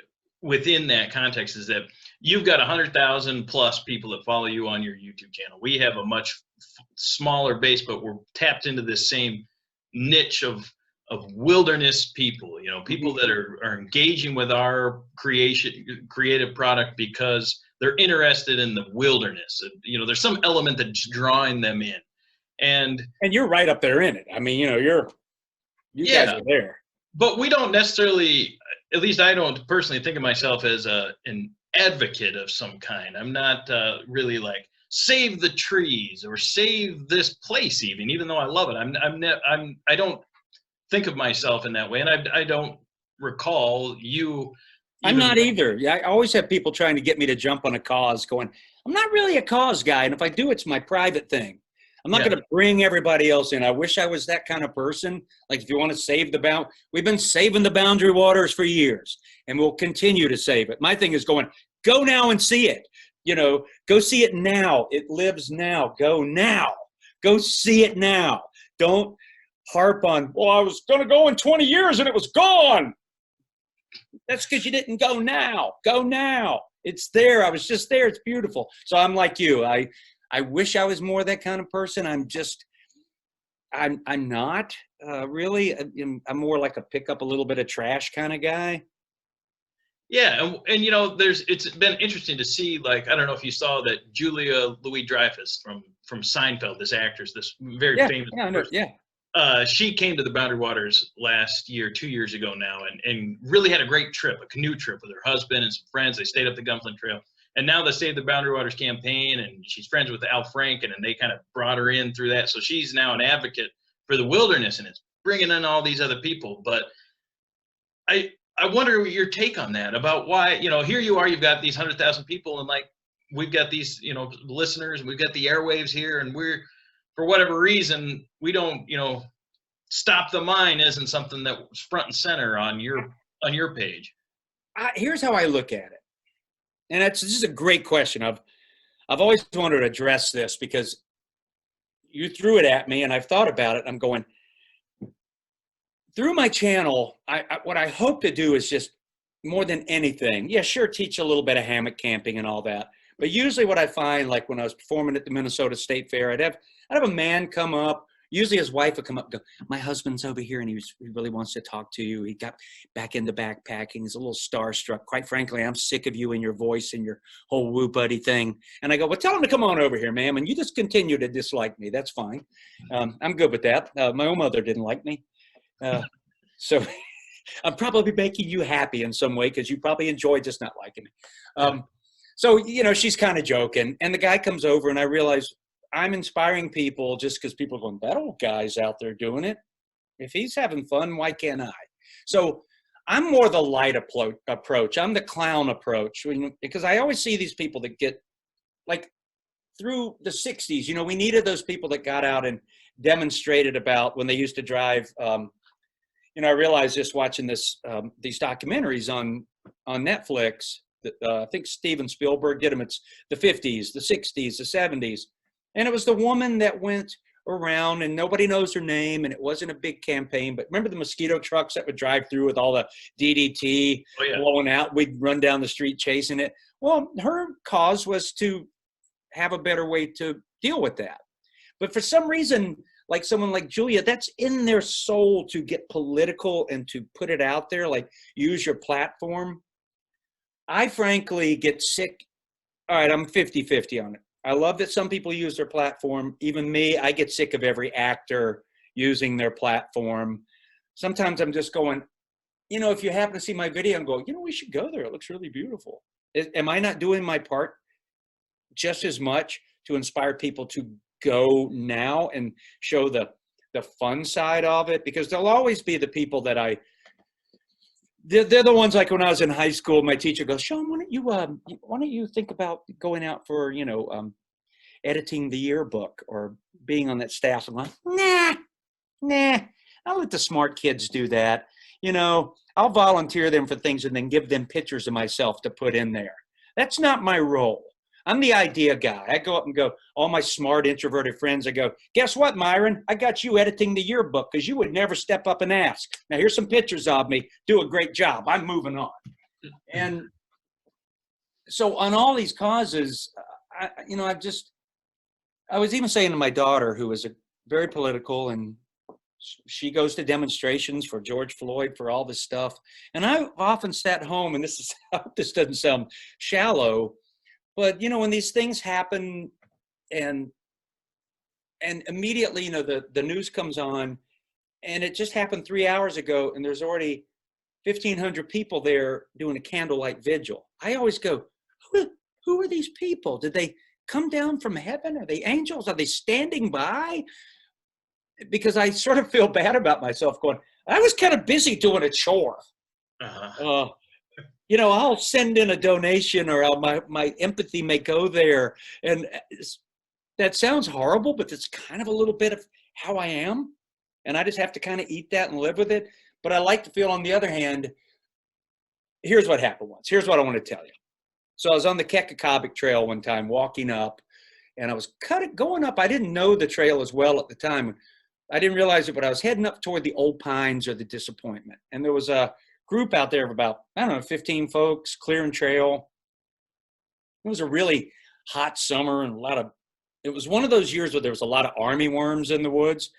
within that context is that you've got 100,000 plus people that follow you on your YouTube channel. We have a much smaller base, but we're tapped into this same niche of wilderness people, people that are engaging with our creative product because they're interested in the wilderness. There's some element that's drawing them in. And you're right up there in it. I mean, you guys are there. But we don't necessarily, at least I don't personally think of myself as an advocate of some kind. I'm not really like save the trees or save this place even though I love it. I don't think of myself in that way, and I don't recall you. I'm not either. I always have people trying to get me to jump on a cause going, I'm not really a cause guy, and if I do, it's my private thing. I'm not going to bring everybody else in. I wish I was that kind of person. Like if you want to save we've been saving the Boundary Waters for years, and we'll continue to save it. My thing is going, go now and see it. Go see it now. It lives now. Go now. Go see it now. Don't harp on, well, I was going to go in 20 years and it was gone. That's because you didn't go now. Go now. It's there. I was just there. It's beautiful. So I'm like you. I wish I was more that kind of person. I'm not really. I'm more like a pick up a little bit of trash kind of guy. Yeah, and it's been interesting to see. Like, I don't know if you saw that Julia Louis-Dreyfus from Seinfeld, this actress, this very famous person. She came to the Boundary Waters last year, 2 years ago now, and really had a great trip, a canoe trip with her husband and some friends. They stayed up the Gunflint Trail. And now they Save the Boundary Waters campaign, and she's friends with Al Franken, and they kind of brought her in through that. So she's now an advocate for the wilderness, and it's bringing in all these other people. But I wonder what your take on that, about why, here you are, you've got these 100,000 people, and like we've got these, listeners, and we've got the airwaves here, and we're, for whatever reason, we don't, Stop the Mine isn't something that was front and center on your page. Here's how I look at it. And this is a great question. I've always wanted to address this because you threw it at me and I've thought about it. I'm going, through my channel, what I hope to do is just more than anything, sure, teach a little bit of hammock camping and all that. But usually what I find, like when I was performing at the Minnesota State Fair, I'd have a man come up. Usually his wife would come up and go, my husband's over here and he really wants to talk to you. He got back into backpacking. He's a little starstruck. Quite frankly, I'm sick of you and your voice and your whole woo buddy thing. And I go, well, tell him to come on over here, ma'am. And you just continue to dislike me. That's fine. I'm good with that. My own mother didn't like me. So I'm probably making you happy in some way because you probably enjoy just not liking me. So, she's kind of joking. And the guy comes over and I realize I'm inspiring people just because people are going, that old guy's out there doing it. If he's having fun, why can't I? So I'm more the light approach. I'm the clown approach, because I always see these people that get, like, through the 60s, we needed those people that got out and demonstrated about when they used to drive. I realized this watching these documentaries on Netflix. I think Steven Spielberg did them. It's the 50s, the 60s, the 70s. And it was the woman that went around and nobody knows her name, and it wasn't a big campaign. But remember the mosquito trucks that would drive through with all the DDT blowing out? We'd run down the street chasing it. Well, her cause was to have a better way to deal with that. But for some reason, like someone like Julia, that's in their soul to get political and to put it out there, like use your platform. I frankly get sick. All right, I'm 50-50 on it. I love that some people use their platform. Even me, I get sick of every actor using their platform. Sometimes I'm just going, if you happen to see my video and go, we should go there. It looks really beautiful. Am I not doing my part just as much to inspire people to go now and show the fun side of it? Because there'll always be the people that they're the ones, like when I was in high school, my teacher goes, Sean, why don't you think about going out for, editing the yearbook or being on that staff? I'm like, nah, I'll let the smart kids do that. I'll volunteer them for things and then give them pictures of myself to put in there. That's not my role. I'm the idea guy. I go up and go, all my smart introverted friends, I go, guess what, Myron? I got you editing the yearbook because you would never step up and ask. Now here's some pictures of me. Do a great job. I'm moving on. And so on all these causes, I was even saying to my daughter, who is very political, and she goes to demonstrations for George Floyd, for all this stuff. And I've often sat home, and this doesn't sound shallow, but, when these things happen and immediately, the news comes on, and it just happened 3 hours ago, and there's already 1,500 people there doing a candlelight vigil. I always go, who are these people? Did they come down from heaven? Are they angels? Are they standing by? Because I sort of feel bad about myself going, I was kind of busy doing a chore. Uh-huh. I'll send in a donation, or my empathy may go there. And that sounds horrible, but it's kind of a little bit of how I am. And I just have to kind of eat that and live with it. But I like to feel, on the other hand, here's what happened once. Here's what I want to tell you. So I was on the Kekakabik Trail one time, walking up, and I was going up. I didn't know the trail as well at the time. I didn't realize it, but I was heading up toward the Old Pines or the Disappointment. And there was a group out there of about, 15 folks clearing trail. It was a really hot summer, and it was one of those years where there was a lot of army worms in the woods.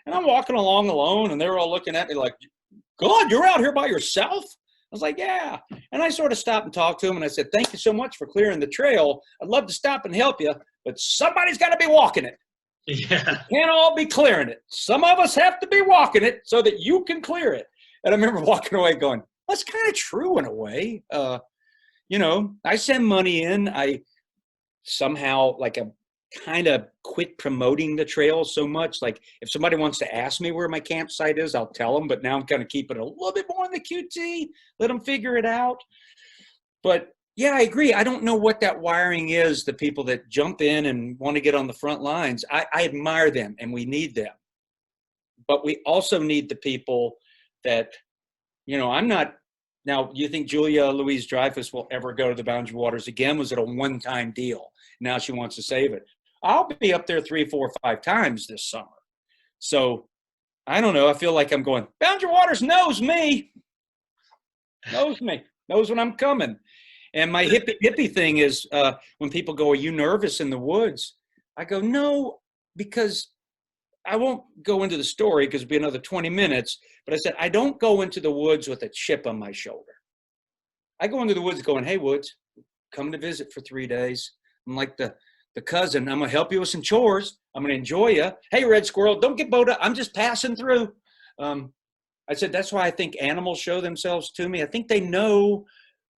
And I'm walking along alone, and they were all looking at me like, God, you're out here by yourself? I was like, yeah. And I sort of stopped and talked to him, and I said, thank you so much for clearing the trail. I'd love to stop and help you, but somebody's got to be walking it. Yeah. We can't all be clearing it. Some of us have to be walking it so that you can clear it. And I remember walking away going, that's kind of true in a way. I send money in. I somehow, I kind of quit promoting the trail so much. Like, if somebody wants to ask me where my campsite is, I'll tell them. But now I'm kind of keeping it a little bit more in the QT, let them figure it out. But yeah, I agree. I don't know what that wiring is, the people that jump in and want to get on the front lines. I admire them, and we need them. But we also need the people that, I'm not. Now, you think Julia Louis-Dreyfus will ever go to the Boundary Waters again? Was it a one-time deal? Now she wants to save it. I'll be up there 3, 4, 5 times this summer. So I don't know. I feel like I'm going, Boundary Waters knows me. Knows when I'm coming. And my hippie thing is when people go, are you nervous in the woods? I go, no, because I won't go into the story because it'll be another 20 minutes. But I said, I don't go into the woods with a chip on my shoulder. I go into the woods going, hey, Woods, come to visit for 3 days. I'm like the cousin. I'm going to help you with some chores. I'm going to enjoy you. Hey, Red Squirrel, don't get bowed up. I'm just passing through. I said, that's why I think animals show themselves to me. I think they know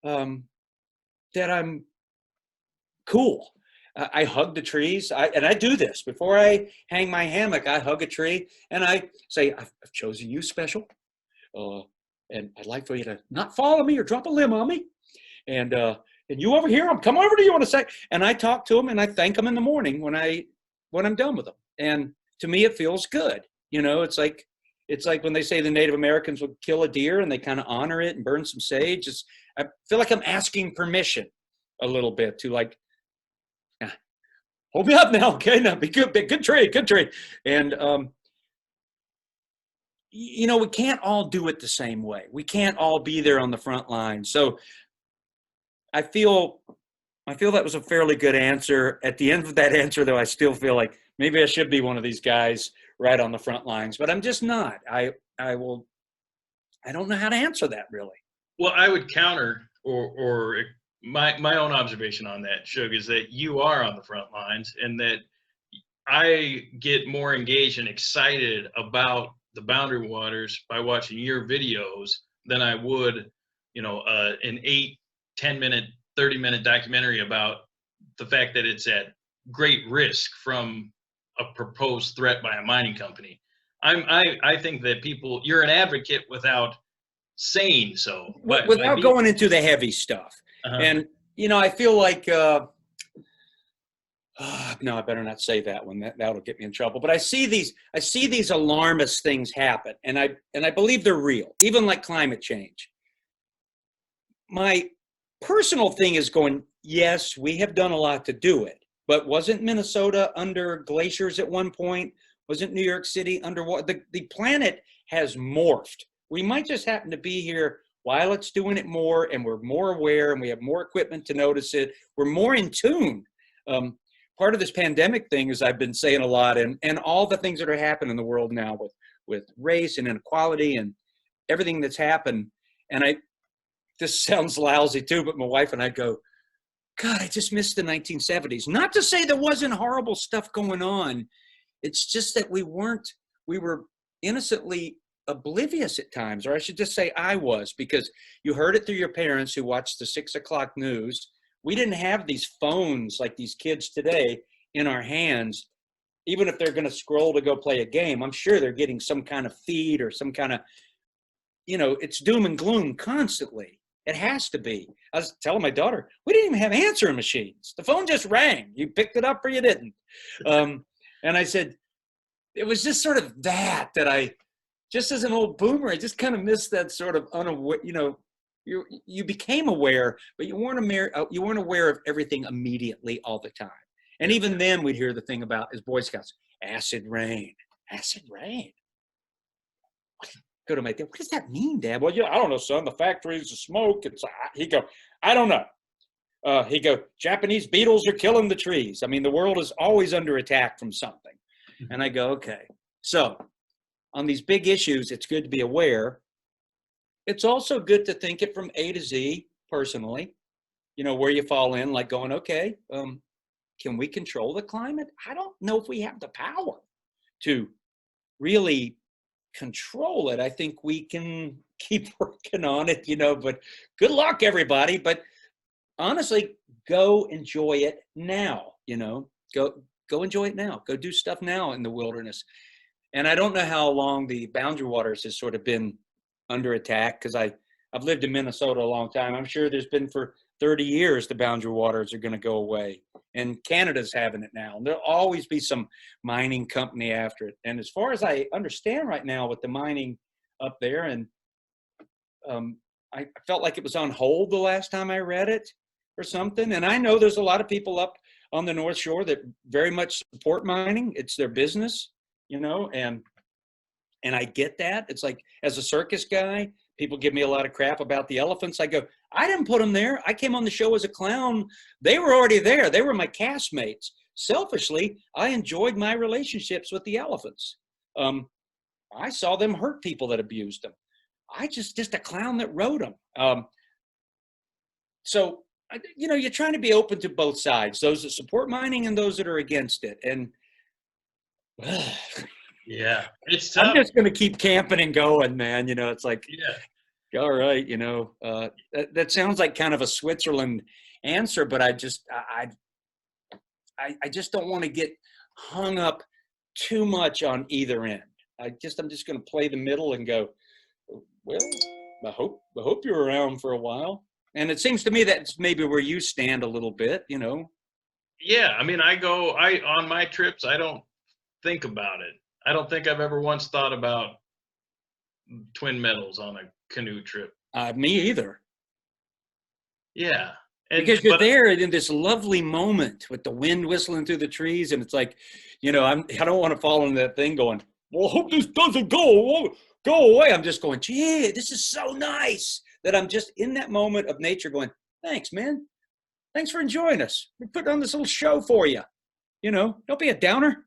that I'm cool. I hug the trees. And I do this. Before I hang my hammock, I hug a tree. And I say, I've chosen you special. and I'd like for you to not follow me or drop a limb on me. And you over here, I'm coming over to you in a sec. And I talk to them and I thank them in the morning when I'm done with them. And to me, it feels good. You know, it's like when they say the Native Americans would kill a deer and they kind of honor it and burn some sage. I feel like I'm asking permission a little bit to like, hold me up now. Okay. Now be good. Good trade. And, you know, we can't all do it the same way. We can't all be there on the front line. So I feel that was a fairly good answer. At the end of that answer, though, I still feel like maybe I should be one of these guys right on the front lines, but I'm just not. I don't know how to answer that really. Well, I would counter or my own observation on that, Shug, is that you are on the front lines and that I get more engaged and excited about the Boundary Waters by watching your videos than I would, you know, an 8, 10-minute, 30-minute documentary about the fact that it's at great risk from a proposed threat by a mining company. I think that you're an advocate without saying so. Without going into the heavy stuff. And, you know, I feel like, no, I better not say that one. That'll get me in trouble. But I see these alarmist things happen, and I believe they're real, even like climate change. My personal thing is going, yes, we have done a lot to do it, but wasn't Minnesota under glaciers at one point? Wasn't New York City underwater? The planet has morphed. We might just happen to be here while it's doing it more, and we're more aware, and we have more equipment to notice it. We're more in tune. Part of this pandemic thing, as I've been saying a lot, and all the things that are happening in the world now with race and inequality and everything that's happened. And this sounds lousy too, but my wife and I go, God, I just missed the 1970s. Not to say there wasn't horrible stuff going on. It's just that we were innocently oblivious at times, or I should just say I was, because you heard it through your parents who watched the 6 o'clock news. We didn't have these phones like these kids today in our hands. Even if they're going to scroll to go play a game, I'm sure they're getting some kind of feed or some kind of, you know, it's doom and gloom constantly. It has to be. I was telling my daughter, we didn't even have answering machines. The phone just rang. You picked it up or you didn't. And I said, it was just sort of that I, just as an old boomer, I just kind of missed that sort of unaware, you know, you became aware, but you weren't aware of everything immediately all the time. And even then we'd hear the thing about, as Boy Scouts, acid rain. Go to my dad, what does that mean, Dad? Well, I don't know, son. The factories, the smoke. He go, I don't know. He go, Japanese beetles are killing the trees. I mean, the world is always under attack from something. And I go, okay. So on these big issues, it's good to be aware. It's also good to think it from A to Z personally, you know, where you fall in, like going, okay, can we control the climate? I don't know if we have the power to really control it. I think we can keep working on it, you know, but good luck, everybody. But honestly, go enjoy it now, you know, go enjoy it now. Go do stuff now in the wilderness. And I don't know how long the Boundary Waters has sort of been under attack, because I've lived in Minnesota a long time. I'm sure there's been for 30 years the Boundary Waters are going to go away, and Canada's having it now. And there'll always be some mining company after it. And as far as I understand right now with the mining up there, and I felt like it was on hold the last time I read it or something. And I know there's a lot of people up on the North Shore that very much support mining. It's their business, you know, and I get that. It's like, as a circus guy, people give me a lot of crap about the elephants. I go, I didn't put them there. I came on the show as a clown. They were already there. They were my castmates. Selfishly, I enjoyed my relationships with the elephants. I saw them hurt people that abused them. I just a clown that rode them. So, you know, you're trying to be open to both sides, those that support mining and those that are against it. And yeah, it's tough. I'm just going to keep camping and going, man. You know, it's like, yeah, all right, you know, that sounds like kind of a Switzerland answer, but I just don't want to get hung up too much on either end. I'm just going to play the middle and go, well, hope you're around for a while. And it seems to me that's maybe where you stand a little bit, you know. Yeah, I mean, on my trips, I don't think about it. I don't think I've ever once thought about twin metals on a canoe trip. Me either. Yeah. Because you're there in this lovely moment with the wind whistling through the trees, and it's like, you know, I don't want to fall into that thing going, well, I hope this doesn't go away. I'm just going, gee, this is so nice that I'm just in that moment of nature going, thanks, man. Thanks for enjoying us. We put on this little show for you. You know, don't be a downer.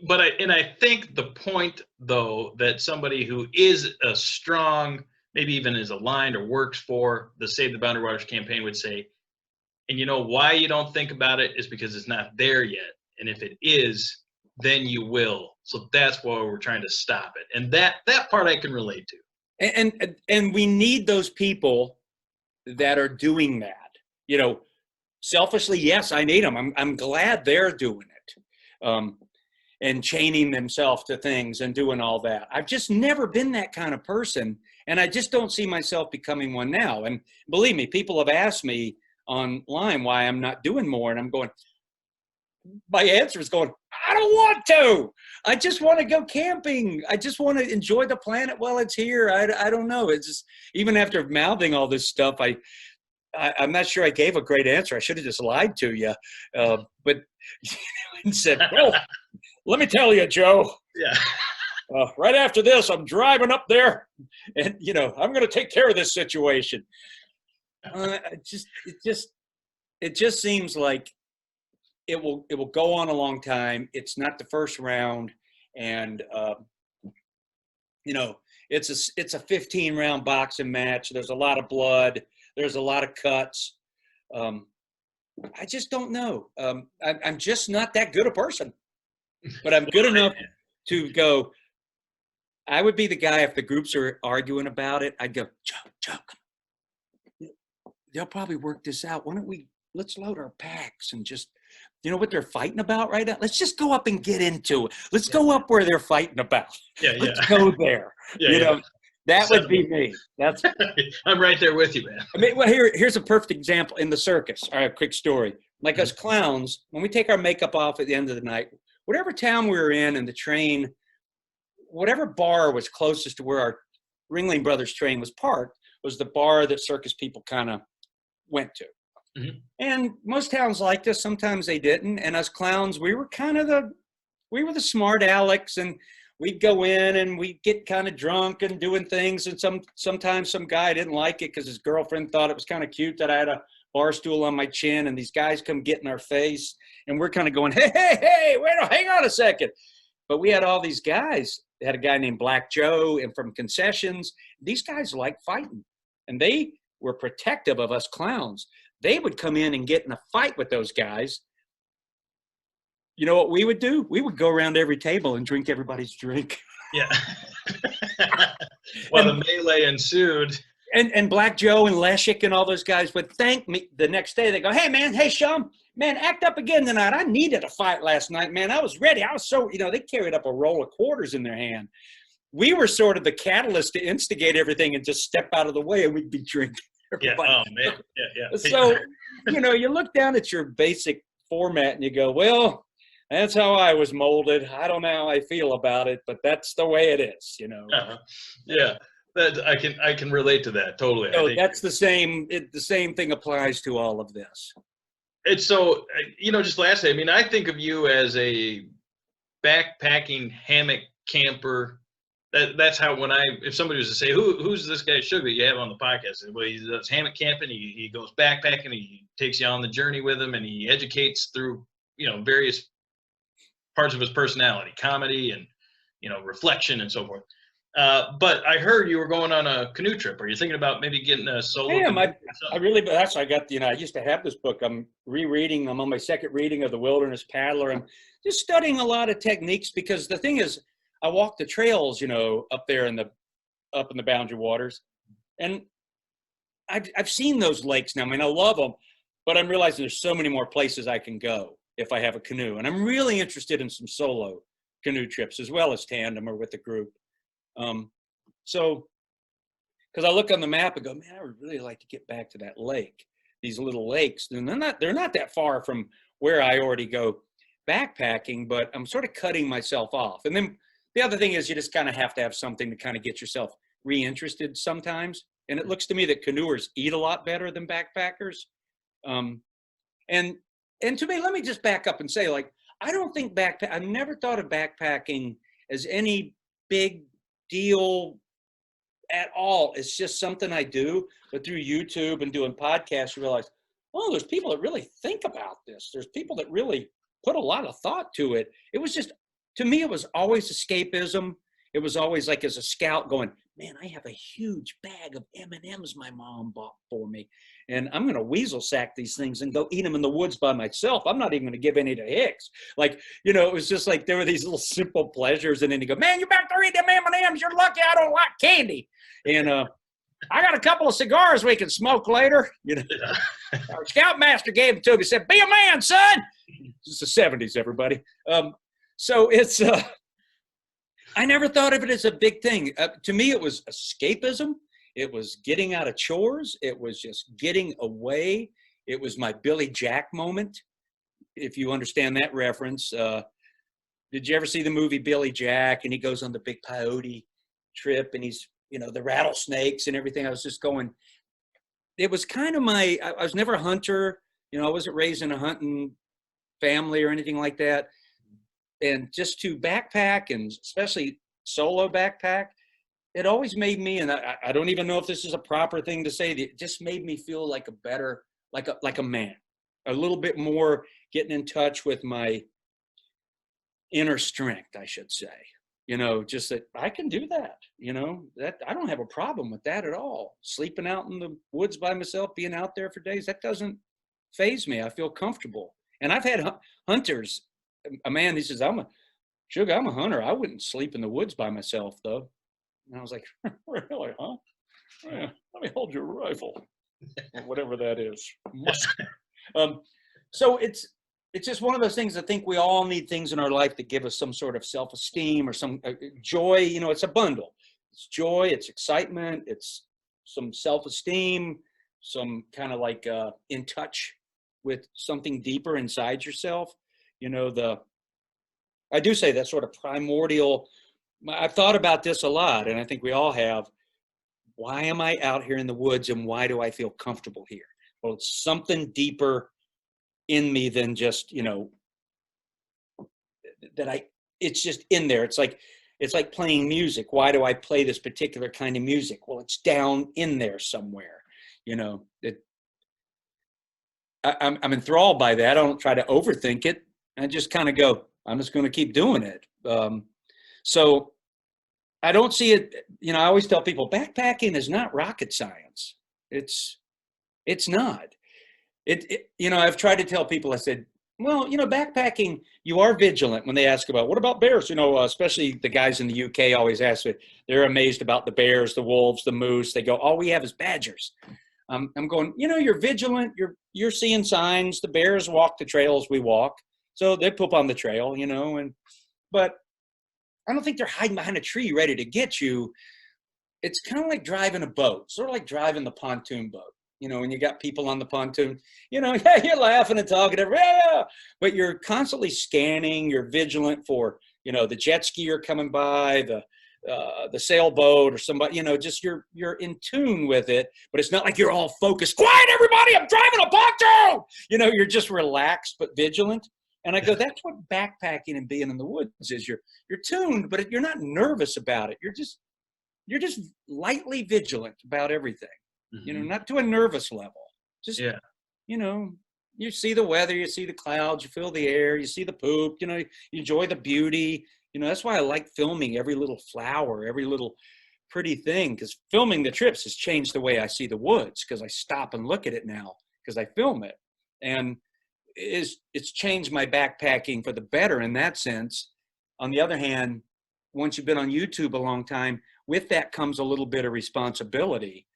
But I think the point, though, that somebody who is a strong, maybe even is aligned or works for the Save the Boundary Waters campaign would say, and you know why you don't think about it is because it's not there yet. And if it is, then you will. So that's why we're trying to stop it. And that part I can relate to. And we need those people that are doing that. You know, selfishly, yes, I need them. I'm glad they're doing it. And chaining themselves to things and doing all that. I've just never been that kind of person. And I just don't see myself becoming one now. And believe me, people have asked me online why I'm not doing more. And I'm going, my answer is going, I don't want to. I just want to go camping. I just want to enjoy the planet while it's here. I don't know. It's just, even after mouthing all this stuff, I'm not sure I gave a great answer. I should have just lied to you. But and said, well, let me tell you, Joe. Yeah. Right after this, I'm driving up there, and you know I'm going to take care of this situation. It just seems like it will go on a long time. It's not the first round, and you know it's a 15-round boxing match. There's a lot of blood. There's a lot of cuts. I just don't know. I'm just not that good a person, but I'm good enough to go. I would be the guy if the groups are arguing about it. I'd go, Joe, they'll probably work this out. Why don't let's load our packs and just, you know what they're fighting about right now? Let's just go up and get into it. Let's go up where they're fighting about. Let's go there. You know, that would be me. That's I'm right there with you, man. I mean, well, here's a perfect example in the circus. All right, quick story. Like us clowns, when we take our makeup off at the end of the night, whatever town we were in and the train, whatever bar was closest to where our Ringling Brothers train was parked, was the bar that circus people kind of went to. Mm-hmm. And most towns liked us. Sometimes they didn't. And us clowns, we were the smart Alex, and we'd go in and we'd get kind of drunk and doing things. And sometimes some guy didn't like it because his girlfriend thought it was kind of cute that I had a bar stool on my chin, and these guys come get in our face, and we're kind of going, hey, wait, hang on a second. But we had all these guys. They had a guy named Black Joe and from concessions. These guys liked fighting, and they were protective of us clowns. They would come in and get in a fight with those guys. You know what we would do? We would go around every table and drink everybody's drink. Yeah. Well, the melee ensued. And Black Joe and Leshik and all those guys would thank me the next day. They go, hey, Shum, man, act up again tonight. I needed a fight last night, man. I was ready. I was so, they carried up a roll of quarters in their hand. We were sort of the catalyst to instigate everything and just step out of the way, and we'd be drinking. Everybody. Yeah, oh, man. Yeah. So, you look down at your basic format and you go, well, that's how I was molded. I don't know how I feel about it, but that's the way it is, Uh-huh. Yeah. That I can relate to that totally. So that's the same. The same thing applies to all of this. It's so just lastly, I mean, I think of you as a backpacking hammock camper. That's how if somebody was to say who's this guy Shug that you have on the podcast? Well, he does hammock camping. He goes backpacking. He takes you on the journey with him, and he educates through various parts of his personality, comedy and reflection and so forth. But I heard you were going on a canoe trip. Are you thinking about maybe getting a solo? I really, that's I got, I used to have this book. I'm rereading. I'm on my second reading of The Wilderness Paddler. I'm just studying a lot of techniques because the thing is, I walk the trails, up there up in the Boundary Waters. And I've seen those lakes now. I mean, I love them, but I'm realizing there's so many more places I can go if I have a canoe. And I'm really interested in some solo canoe trips as well as tandem or with a group. So because I look on the map and go, man, I would really like to get back to that lake, these little lakes. And they're not that far from where I already go backpacking, but I'm sort of cutting myself off. And then the other thing is you just kind of have to have something to kind of get yourself reinterested sometimes. And it looks to me that canoers eat a lot better than backpackers. And to me, let me just back up and say, like, I don't think I've never thought of backpacking as any big deal at all. It's just something I do. But through YouTube and doing podcasts, you realize, oh, there's people that really think about this. There's people that really put a lot of thought to it. It was just, to me, it was always escapism. It was always like as a scout going, man, I have a huge bag of M&Ms my mom bought for me. And I'm going to weasel sack these things and go eat them in the woods by myself. I'm not even going to give any to Hicks. Like, you know, it was just like there were these little simple pleasures. And then you go, man, you better eat them M&Ms. You're lucky I don't like candy. And I got a couple of cigars we can smoke later. You know, our scoutmaster gave them to me. He said, be a man, son. It's the 70s, everybody. So it's, I never thought of it as a big thing. To me, it was escapism. It was getting out of chores. It was just getting away. It was my Billy Jack moment, if you understand that reference. Did you ever see the movie Billy Jack? And he goes on the big peyote trip and he's, you know, the rattlesnakes and everything. I was just going, it was kind of I was never a hunter. You know, I wasn't raised in a hunting family or anything like that. And just to backpack, and especially solo backpack, it always made me, and I don't even know if this is a proper thing to say, it just made me feel like a better, like a man, a little bit more getting in touch with my inner strength, I should say. You know, just that I can do that, you know, that I don't have a problem with that at all. Sleeping out in the woods by myself, being out there for days, that doesn't faze me. I feel comfortable. And I've had hunters, a man, he says, Shug, I'm a hunter. I wouldn't sleep in the woods by myself, though. And I was like, really, huh? Yeah, let me hold your rifle, or whatever that is. So it's just one of those things. I think we all need things in our life that give us some sort of self-esteem or some joy. You know, it's a bundle. It's joy, it's excitement, it's some self-esteem, some kind of like in touch with something deeper inside yourself. You know, I do say that sort of primordial. I've thought about this a lot, and I think we all have. Why am I out here in the woods, and why do I feel comfortable here? Well, it's something deeper in me than just, you know, it's just in there. It's like playing music. Why do I play this particular kind of music? Well, it's down in there somewhere. You know, I'm enthralled by that. I don't try to overthink it. I just kind of go, I'm just going to keep doing it. So I don't see it, you know, I always tell people backpacking is not rocket science. It's not. You know, I've tried to tell people, I said, well, you know, backpacking, you are vigilant when they ask about, what about bears? You know, especially the guys in the UK always ask me, they're amazed about the bears, the wolves, the moose. They go, all we have is badgers. I'm going, you know, you're vigilant. You're seeing signs. The bears walk the trails we walk. So they poop on the trail, you know, but I don't think they're hiding behind a tree ready to get you. It's kind of like driving a boat, sort of like driving the pontoon boat. You know, when you got people on the pontoon, you know, yeah, you're laughing and talking, yeah, but you're constantly scanning, you're vigilant for, you know, the jet skier coming by, the sailboat or somebody, you know, just you're in tune with it, but it's not like you're all focused. Quiet, everybody, I'm driving a pontoon. You know, you're just relaxed but vigilant. And I go, that's what backpacking and being in the woods is. You're tuned, but you're not nervous about it. You're just lightly vigilant about everything. Mm-hmm. You know, not to a nervous level. Just, yeah. You know, you see the weather, you see the clouds, you feel the air, you see the poop, you know, you enjoy the beauty. You know, that's why I like filming every little flower, every little pretty thing, because filming the trips has changed the way I see the woods, because I stop and look at it now because I film it. And it's changed my backpacking for the better in that sense. On the other hand, once you've been on YouTube a long time, with that comes a little bit of responsibility,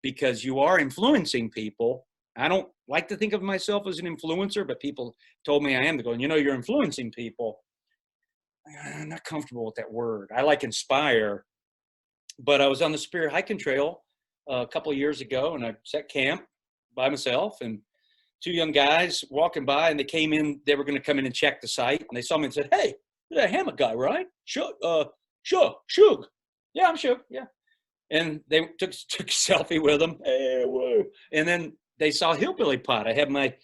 because you are influencing people. I don't like to think of myself as an influencer, but people told me I am. They're going, you know, you're influencing people. I'm not comfortable with that word. I like inspire. But I was on the Spirit Hiking Trail a couple of years ago, and I set camp by myself, and two young guys walking by, and they came in. They were going to come in and check the site, and they saw me and said, "Hey, you're that hammock guy, right? Shug, Shug. Yeah, I'm Shug. Yeah." And they took a selfie with them. Hey, whoa. And then they saw Hillbilly Pot. I had my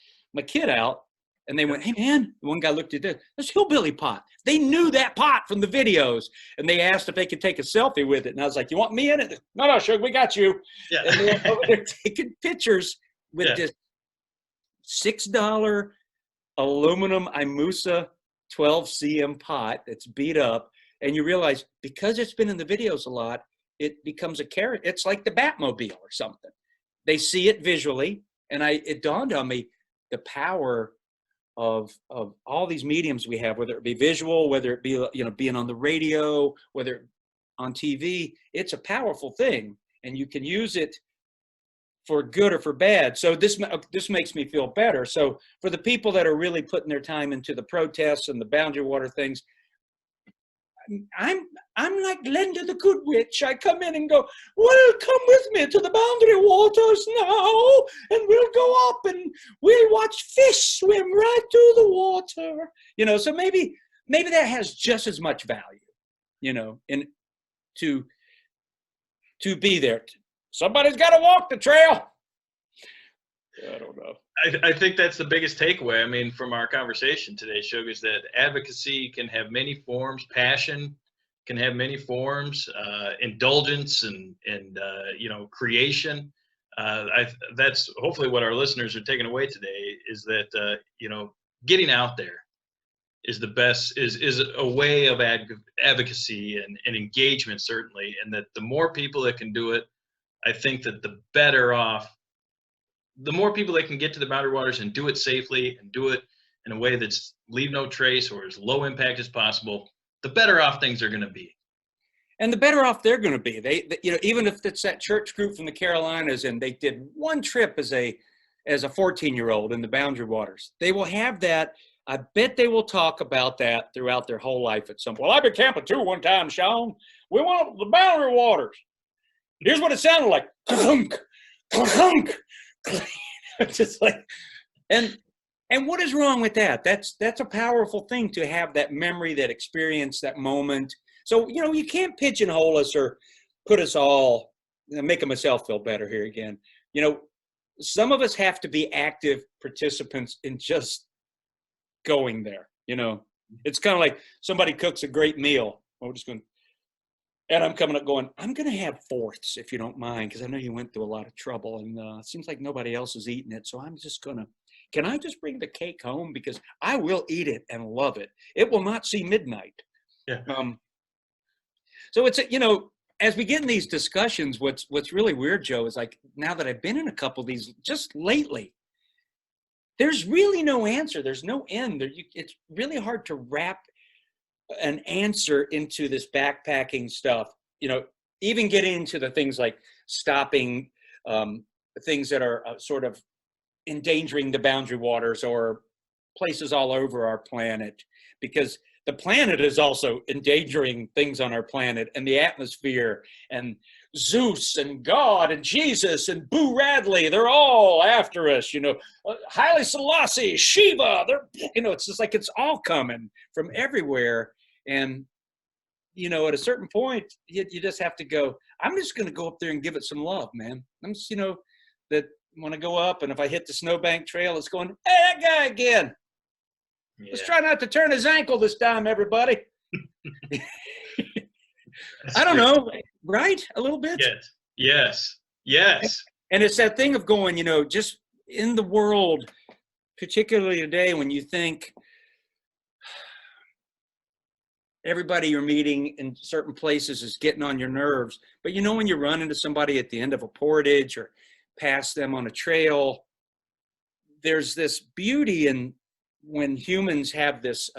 kid out, and they went, "Hey, man." One guy looked at this Hillbilly Pot. They knew that pot from the videos, and they asked if they could take a selfie with it. And I was like, "You want me in it?" No, Shug, we got you. Yeah. And they were over there taking pictures with this $6 aluminum Imusa 12 cm pot that's beat up. And you realize, because it's been in the videos a lot, it becomes a character. It's like the Batmobile or something. They see it visually, and it dawned on me the power of all these mediums we have, whether it be visual, whether it be being on the radio, whether on TV. It's a powerful thing, and you can use it for good or for bad. So this makes me feel better. So for the people that are really putting their time into the protests and the boundary water things, I'm like Glenda the Good Witch. I come in and go, "Well, come with me to the boundary waters now, and we'll go up and we'll watch fish swim right through the water." So maybe that has just as much value, and to be there. Somebody's got to walk the trail. I don't know. I think that's the biggest takeaway, from our conversation today, Shug, is that advocacy can have many forms. Passion can have many forms. Indulgence and creation. That's hopefully what our listeners are taking away today, is that, getting out there is the best, is a way of advocacy and engagement, certainly. And that the more people that can do it, I think that the more people that can get to the boundary waters and do it safely and do it in a way that's leave no trace or as low impact as possible, the better off things are going to be. And the better off they're going to be. They even if it's that church group from the Carolinas and they did one trip as a 14-year-old in the boundary waters, they will have that. I bet they will talk about that throughout their whole life at some point. "Well, I've been camping too one time, Sean. We went to the boundary waters. Here's what it sounded like. Clunk, clunk." Just like, and what is wrong with that? That's a powerful thing, to have that memory, that experience, that moment. So, you can't pigeonhole us or put us all, making myself feel better here again. Some of us have to be active participants in just going there. It's kind of like somebody cooks a great meal. We're just going, and I'm coming up going, "I'm going to have fourths, if you don't mind, because I know you went through a lot of trouble, and it seems like nobody else is eating it. So I'm just going to, can I just bring the cake home? Because I will eat it and love it. It will not see midnight." Yeah. So it's, as we get in these discussions, what's really weird, Joe, is like, now that I've been in a couple of these just lately, there's really no answer. There's no end. It's really hard to wrap an answer into this backpacking stuff, even getting into the things like stopping things that are sort of endangering the boundary waters or places all over our planet, because the planet is also endangering things on our planet, and the atmosphere, and Zeus and God and Jesus and Boo Radley, they're all after us, Haile Selassie, Shiva, it's just like it's all coming from everywhere. And, at a certain point, you just have to go, I'm just going to go up there and give it some love, man. I'm just, that when I go up, and if I hit the snowbank trail, it's going, "Hey, that guy again. Yeah. Let's try not to turn his ankle this time, everybody." I don't know, right? A little bit? Yes. And it's that thing of going, just in the world, particularly today, when you think everybody you're meeting in certain places is getting on your nerves. But when you run into somebody at the end of a portage or pass them on a trail, there's this beauty in when humans have this,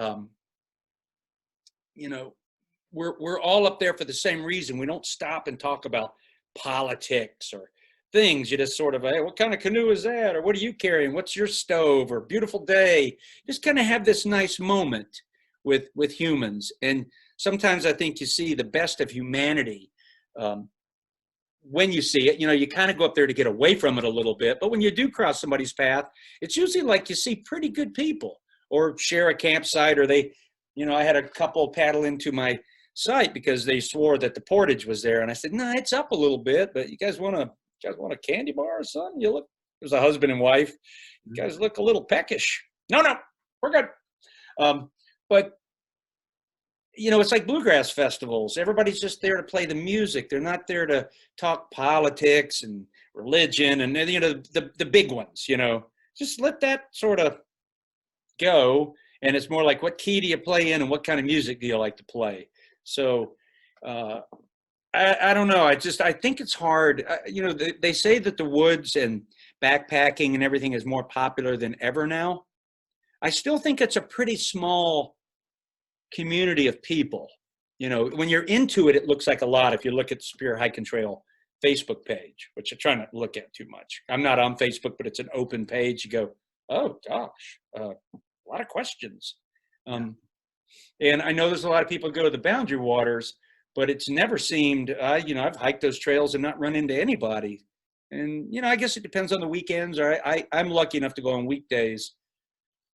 we're all up there for the same reason. We don't stop and talk about politics or things. You just sort of, "Hey, what kind of canoe is that? Or what are you carrying? What's your stove? Or beautiful day." Just kind of have this nice moment with humans. And sometimes I think you see the best of humanity when you see it, you kind of go up there to get away from it a little bit. But when you do cross somebody's path, it's usually like you see pretty good people or share a campsite, or they, I had a couple paddle into my site because they swore that the portage was there. And I said, no, it's up a little bit, but you guys want a candy bar or something? It was a husband and wife. You guys look a little peckish. No, we're good. But it's like bluegrass festivals. Everybody's just there to play the music. They're not there to talk politics and religion and, the big ones, just let that sort of go. And it's more like, what key do you play in and what kind of music do you like to play? So I don't know. I think it's hard. They say that the woods and backpacking and everything is more popular than ever now. I still think it's a pretty small community of people. When you're into it, it looks like a lot. If you look at the Superior Hiking Trail Facebook page, which I try not to look at too much. I'm not on Facebook, but it's an open page. You go, oh gosh, a lot of questions. And I know there's a lot of people who go to the Boundary Waters, but it's never seemed, I've hiked those trails and not run into anybody. And, I guess it depends on the weekends, or I'm lucky enough to go on weekdays.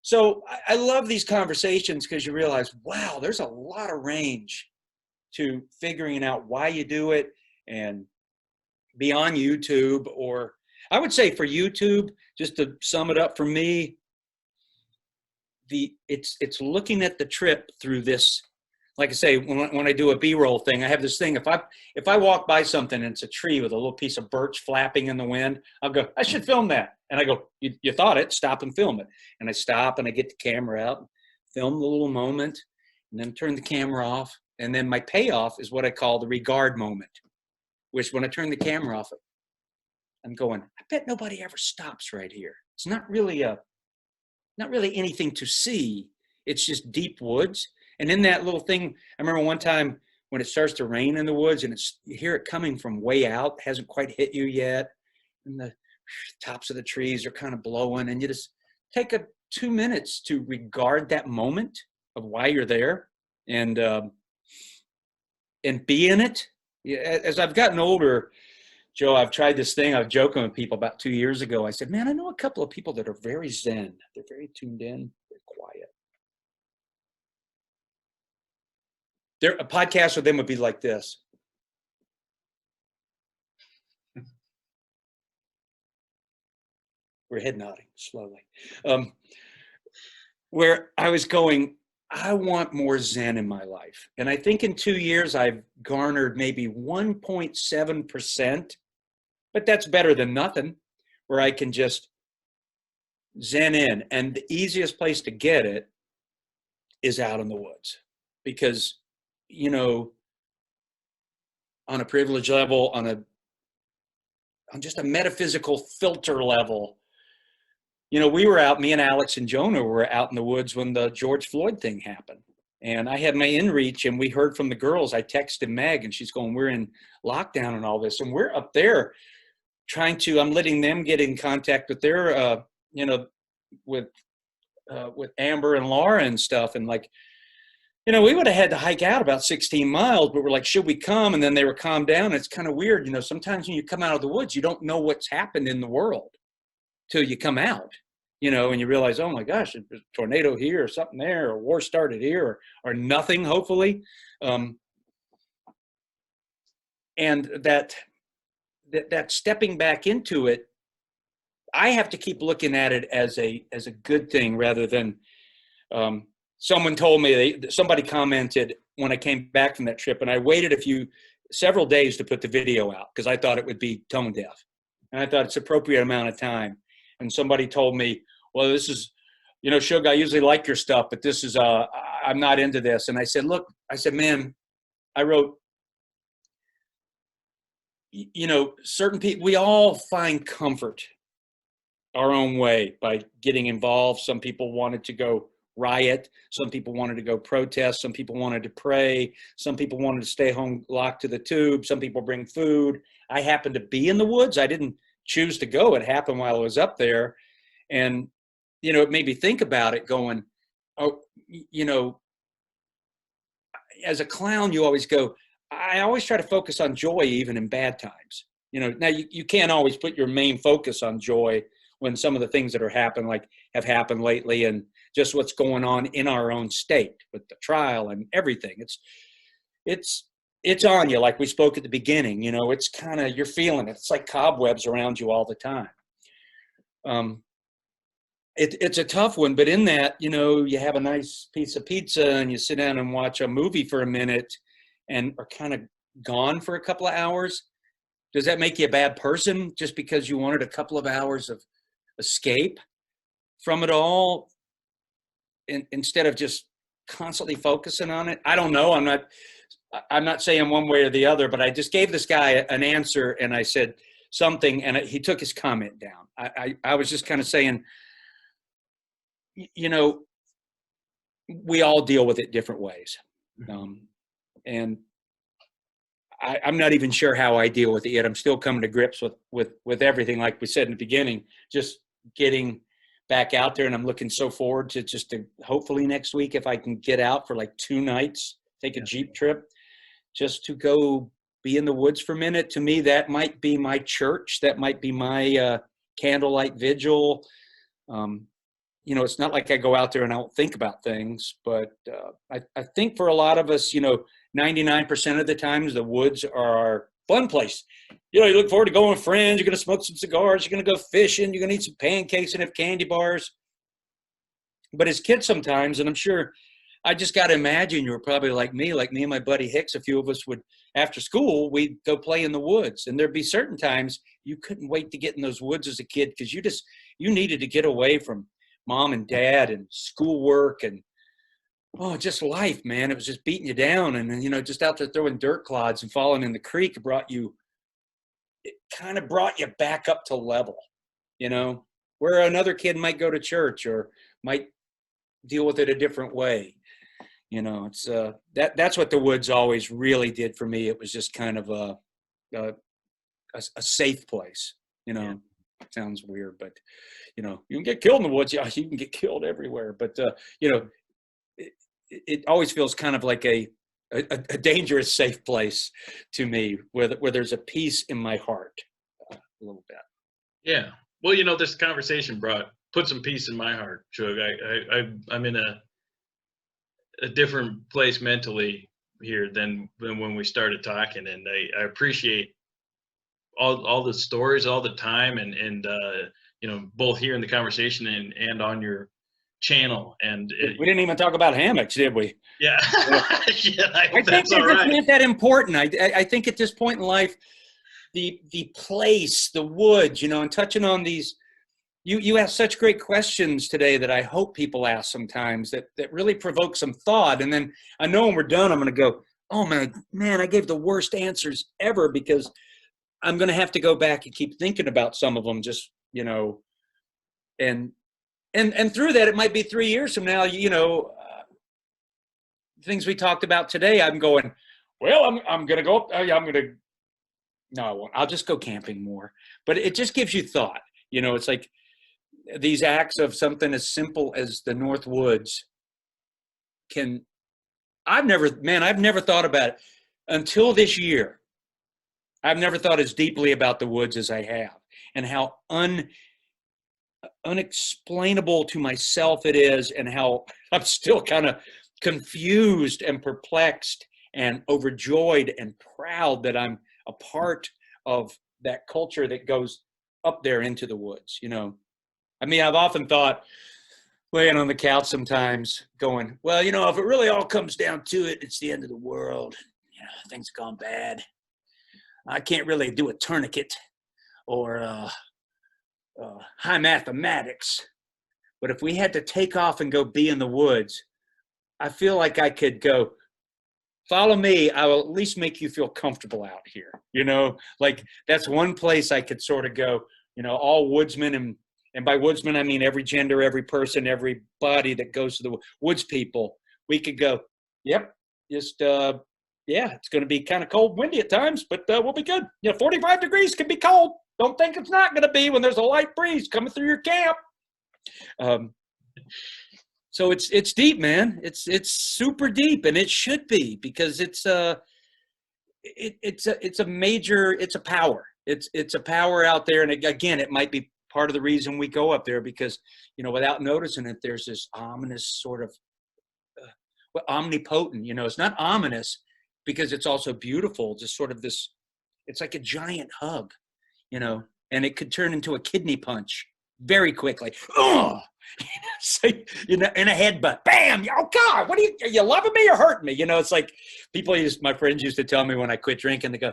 So I love these conversations because you realize, wow, there's a lot of range to figuring out why you do it, and be on YouTube. Or I would say for YouTube, just to sum it up for me, it's looking at the trip through this. Like I say, when I do a B-roll thing, I have this thing. If I walk by something and it's a tree with a little piece of birch flapping in the wind, I'll go, I should film that. And I go, you thought it, stop and film it. And I stop and I get the camera out, film the little moment, and then turn the camera off. And then my payoff is what I call the regard moment, which when I turn the camera off, I'm going, I bet nobody ever stops right here. It's not really anything to see. It's just deep woods. And in that little thing, I remember one time when it starts to rain in the woods and you hear it coming from way out, hasn't quite hit you yet, and the tops of the trees are kind of blowing, and you just take 2 minutes to regard that moment of why you're there, and be in it. As I've gotten older, Joe, I've tried this thing. I was joking with people about 2 years ago. I said, man, I know a couple of people that are very zen. They're very tuned in, very quiet. A podcast with them would be like this. We're head nodding slowly. Where I was going, I want more zen in my life. And I think in 2 years, I've garnered maybe 1.7%, but that's better than nothing, where I can just zen in. And the easiest place to get it is out in the woods, because on a privilege level, on just a metaphysical filter level, we were out, me and Alex and Jonah were out in the woods when the George Floyd thing happened. And I had my inReach, and we heard from the girls. I texted Meg, and she's going, we're in lockdown and all this. And we're up there I'm letting them get in contact with their, with Amber and Laura and stuff. And like, we would have had to hike out about 16 miles, but we're like, should we come? And then they were calmed down. It's kind of weird. Sometimes when you come out of the woods, you don't know what's happened in the world till you come out, and you realize, oh my gosh, there's a tornado here or something there, or war started here, or nothing, hopefully. And that stepping back into it, I have to keep looking at it as a good thing, rather than, someone told me, somebody commented when I came back from that trip, and I waited several days to put the video out because I thought it would be tone deaf, and I thought it's appropriate amount of time. And somebody told me, well, this is, Shug, I usually like your stuff, but this is, I'm not into this. And I said, look, man, I wrote, certain people, we all find comfort our own way by getting involved. Some people wanted to go riot. Some people wanted to go protest. Some people wanted to pray. Some people wanted to stay home locked to the tube. Some people bring food. I happened to be in the woods. I didn't choose to go. It happened while I was up there. And, it made me think about it going, oh, as a clown, you always go, I always try to focus on joy, even in bad times. now you can't always put your main focus on joy when some of the things that have happened lately, and just what's going on in our own state with the trial and everything. It's on you, like we spoke at the beginning. It's kind of, you're feeling it. It's like cobwebs around you all the time. It's a tough one, but in that, you have a nice piece of pizza and you sit down and watch a movie for a minute and are kind of gone for a couple of hours. Does that make you a bad person just because you wanted a couple of hours of escape from it all, instead of just constantly focusing on it? I don't know. I'm not saying one way or the other, but I just gave this guy an answer and I said something and he took his comment down. I was just kind of saying, we all deal with it different ways. And I'm not even sure how I deal with it yet. I'm still coming to grips with everything. Like we said in the beginning, just getting back out there, and I'm looking so forward to hopefully next week, if I can get out for like 2 nights, take a Jeep trip, just to go be in the woods for a minute. To me, that might be my church. That might be my candlelight vigil. It's not like I go out there and I don't think about things, but I think for a lot of us, 99% of the times the woods are our fun place. You look forward to going with friends. You're going to smoke some cigars. You're going to go fishing. You're going to eat some pancakes and have candy bars. But as kids sometimes, and I'm sure, I just got to imagine you were probably like me and my buddy Hicks. A few of us would, after school, we'd go play in the woods. And there'd be certain times you couldn't wait to get in those woods as a kid because you needed to get away from mom and dad and schoolwork and just life, man. It was just beating you down. And then, just out there throwing dirt clods and falling in the creek it kind of brought you back up to level, where another kid might go to church or might deal with it a different way. It's that's what the woods always really did for me. It was just kind of a safe place. It sounds weird, but you can get killed in the woods. Yeah, you can get killed everywhere. But it always feels kind of like a dangerous, safe place to me, where there's a peace in my heart, a little bit. Yeah. Well, this conversation put some peace in my heart, Shug. I'm in a different place mentally here than when we started talking, and I appreciate all the stories all the time, and both here in the conversation and on your channel. And we didn't even talk about hammocks, did we? Yeah. Yeah, I think that's all right. Isn't that important? I think at this point in life, the place, the woods, and touching on these, you ask such great questions today that I hope people ask sometimes that really provoke some thought. And then I know when we're done, I'm going to go, oh man, I gave the worst answers ever, because I'm going to have to go back and keep thinking about some of them, just, and through that, it might be 3 years from now, things we talked about today, I'm going, well, I'm going to go, no, I won't. I'll just go camping more. But it just gives you thought. It's like these acts of something as simple as the North Woods I've never thought about it until this year. I've never thought as deeply about the woods as I have, and how unexplainable to myself it is, and how I'm still kind of confused and perplexed and overjoyed and proud that I'm a part of that culture that goes up there into the woods. I've often thought, laying on the couch sometimes, going, well, if it really all comes down to it, it's the end of the world. Things gone bad. I can't really do a tourniquet or high mathematics. But if we had to take off and go be in the woods, I feel like I could go, follow me. I will at least make you feel comfortable out here. Like that's one place I could sort of go, all woodsmen, and by woodsman, I mean every gender, every person, everybody that goes to the woods people. We could go, yep, just, it's going to be kind of cold, windy at times, but we'll be good. 45 degrees can be cold. Don't think it's not going to be when there's a light breeze coming through your camp. So it's deep, man. It's super deep, and it should be, because it's a power. it's a power out there. And again, it might be part of the reason we go up there because, you know, without noticing it, there's this ominous sort of omnipotent, you know, it's not ominous because it's also beautiful. Just sort of this, it's like a giant hug, you know, and it could turn into a kidney punch very quickly. Oh, so, you know, in a headbutt, bam! Oh God, what are you loving me or hurting me? You know, it's like my friends used to tell me when I quit drinking, they go,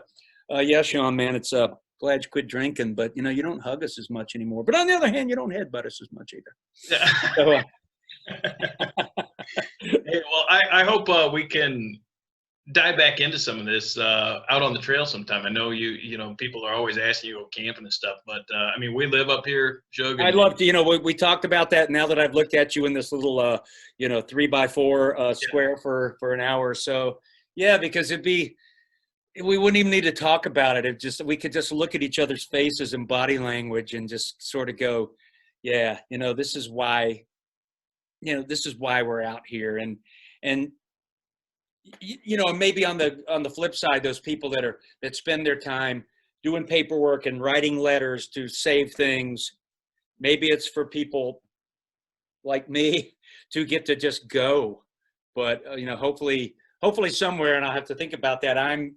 "Yeah, Sean, man, it's glad you quit drinking, but you know, you don't hug us as much anymore. But on the other hand, you don't headbutt us as much either." Yeah. So, Hey, well, I hope we can dive back into some of this out on the trail sometime. I know you know, people are always asking you to go camping and stuff, but I mean, we live up here, Shug. I'd love to, you know, we talked about that now that I've looked at you in this little, you know, 3x4 square for an hour or so. Yeah, because we wouldn't even need to talk about it. We could just look at each other's faces and body language and just sort of go, yeah, you know, this is why we're out here. And, you know, maybe on the flip side, those people that spend their time doing paperwork and writing letters to save things, maybe it's for people like me to get to just go. But, you know, hopefully somewhere, and I'll have to think about that, I'm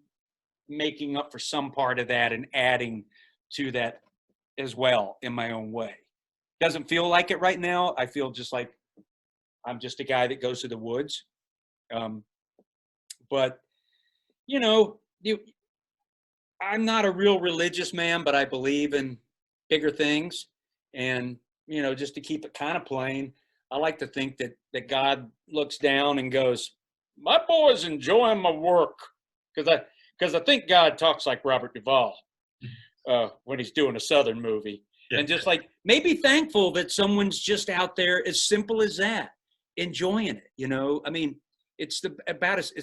making up for some part of that and adding to that as well in my own way. Doesn't feel like it right now. I feel just like I'm just a guy that goes to the woods. But, you know, I'm not a real religious man, but I believe in bigger things. And, you know, just to keep it kind of plain, I like to think that God looks down and goes, my boy's enjoying my work. Because I think God talks like Robert Duvall when he's doing a Southern movie. Yeah. And just like maybe thankful that someone's just out there as simple as that, enjoying it, you know? I mean, it's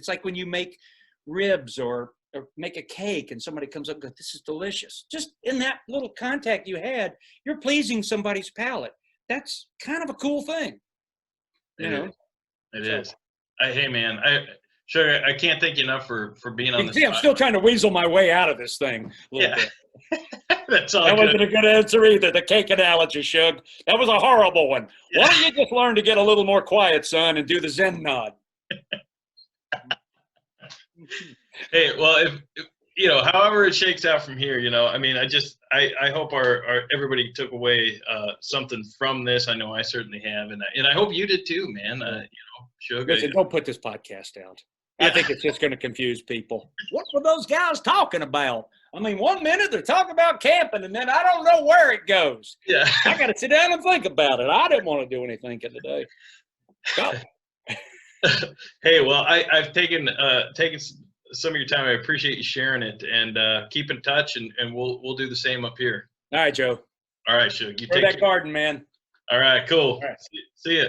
like when you make ribs or make a cake and somebody comes up and goes, this is delicious. Just in that little contact you had, you're pleasing somebody's palate. That's kind of a cool thing. You know? It is. Hey, man, I can't thank you enough for being on this. See, I'm still trying to weasel my way out of this thing a little bit. That's all. That wasn't a good answer either. The cake analogy, Shug. That was a horrible one. Yeah. Why don't you just learn to get a little more quiet, son, and do the Zen nod? Hey, well, if you know, however it shakes out from here, you know, I mean, I hope our everybody took away something from this. I know I certainly have, and I hope you did too, man. You know, Shug. Listen, don't put this podcast out. I think it's just going to confuse people. What were those guys talking about? I mean, 1 minute they're talking about camping, and then I don't know where it goes. Yeah, I got to sit down and think about it. I didn't want to do any thinking today. Go. Hey, well, I've taken some of your time. I appreciate you sharing it, and keep in touch, and we'll do the same up here. All right, Joe. All right, Shug. You take that garden, man. All right, cool. All right. See ya.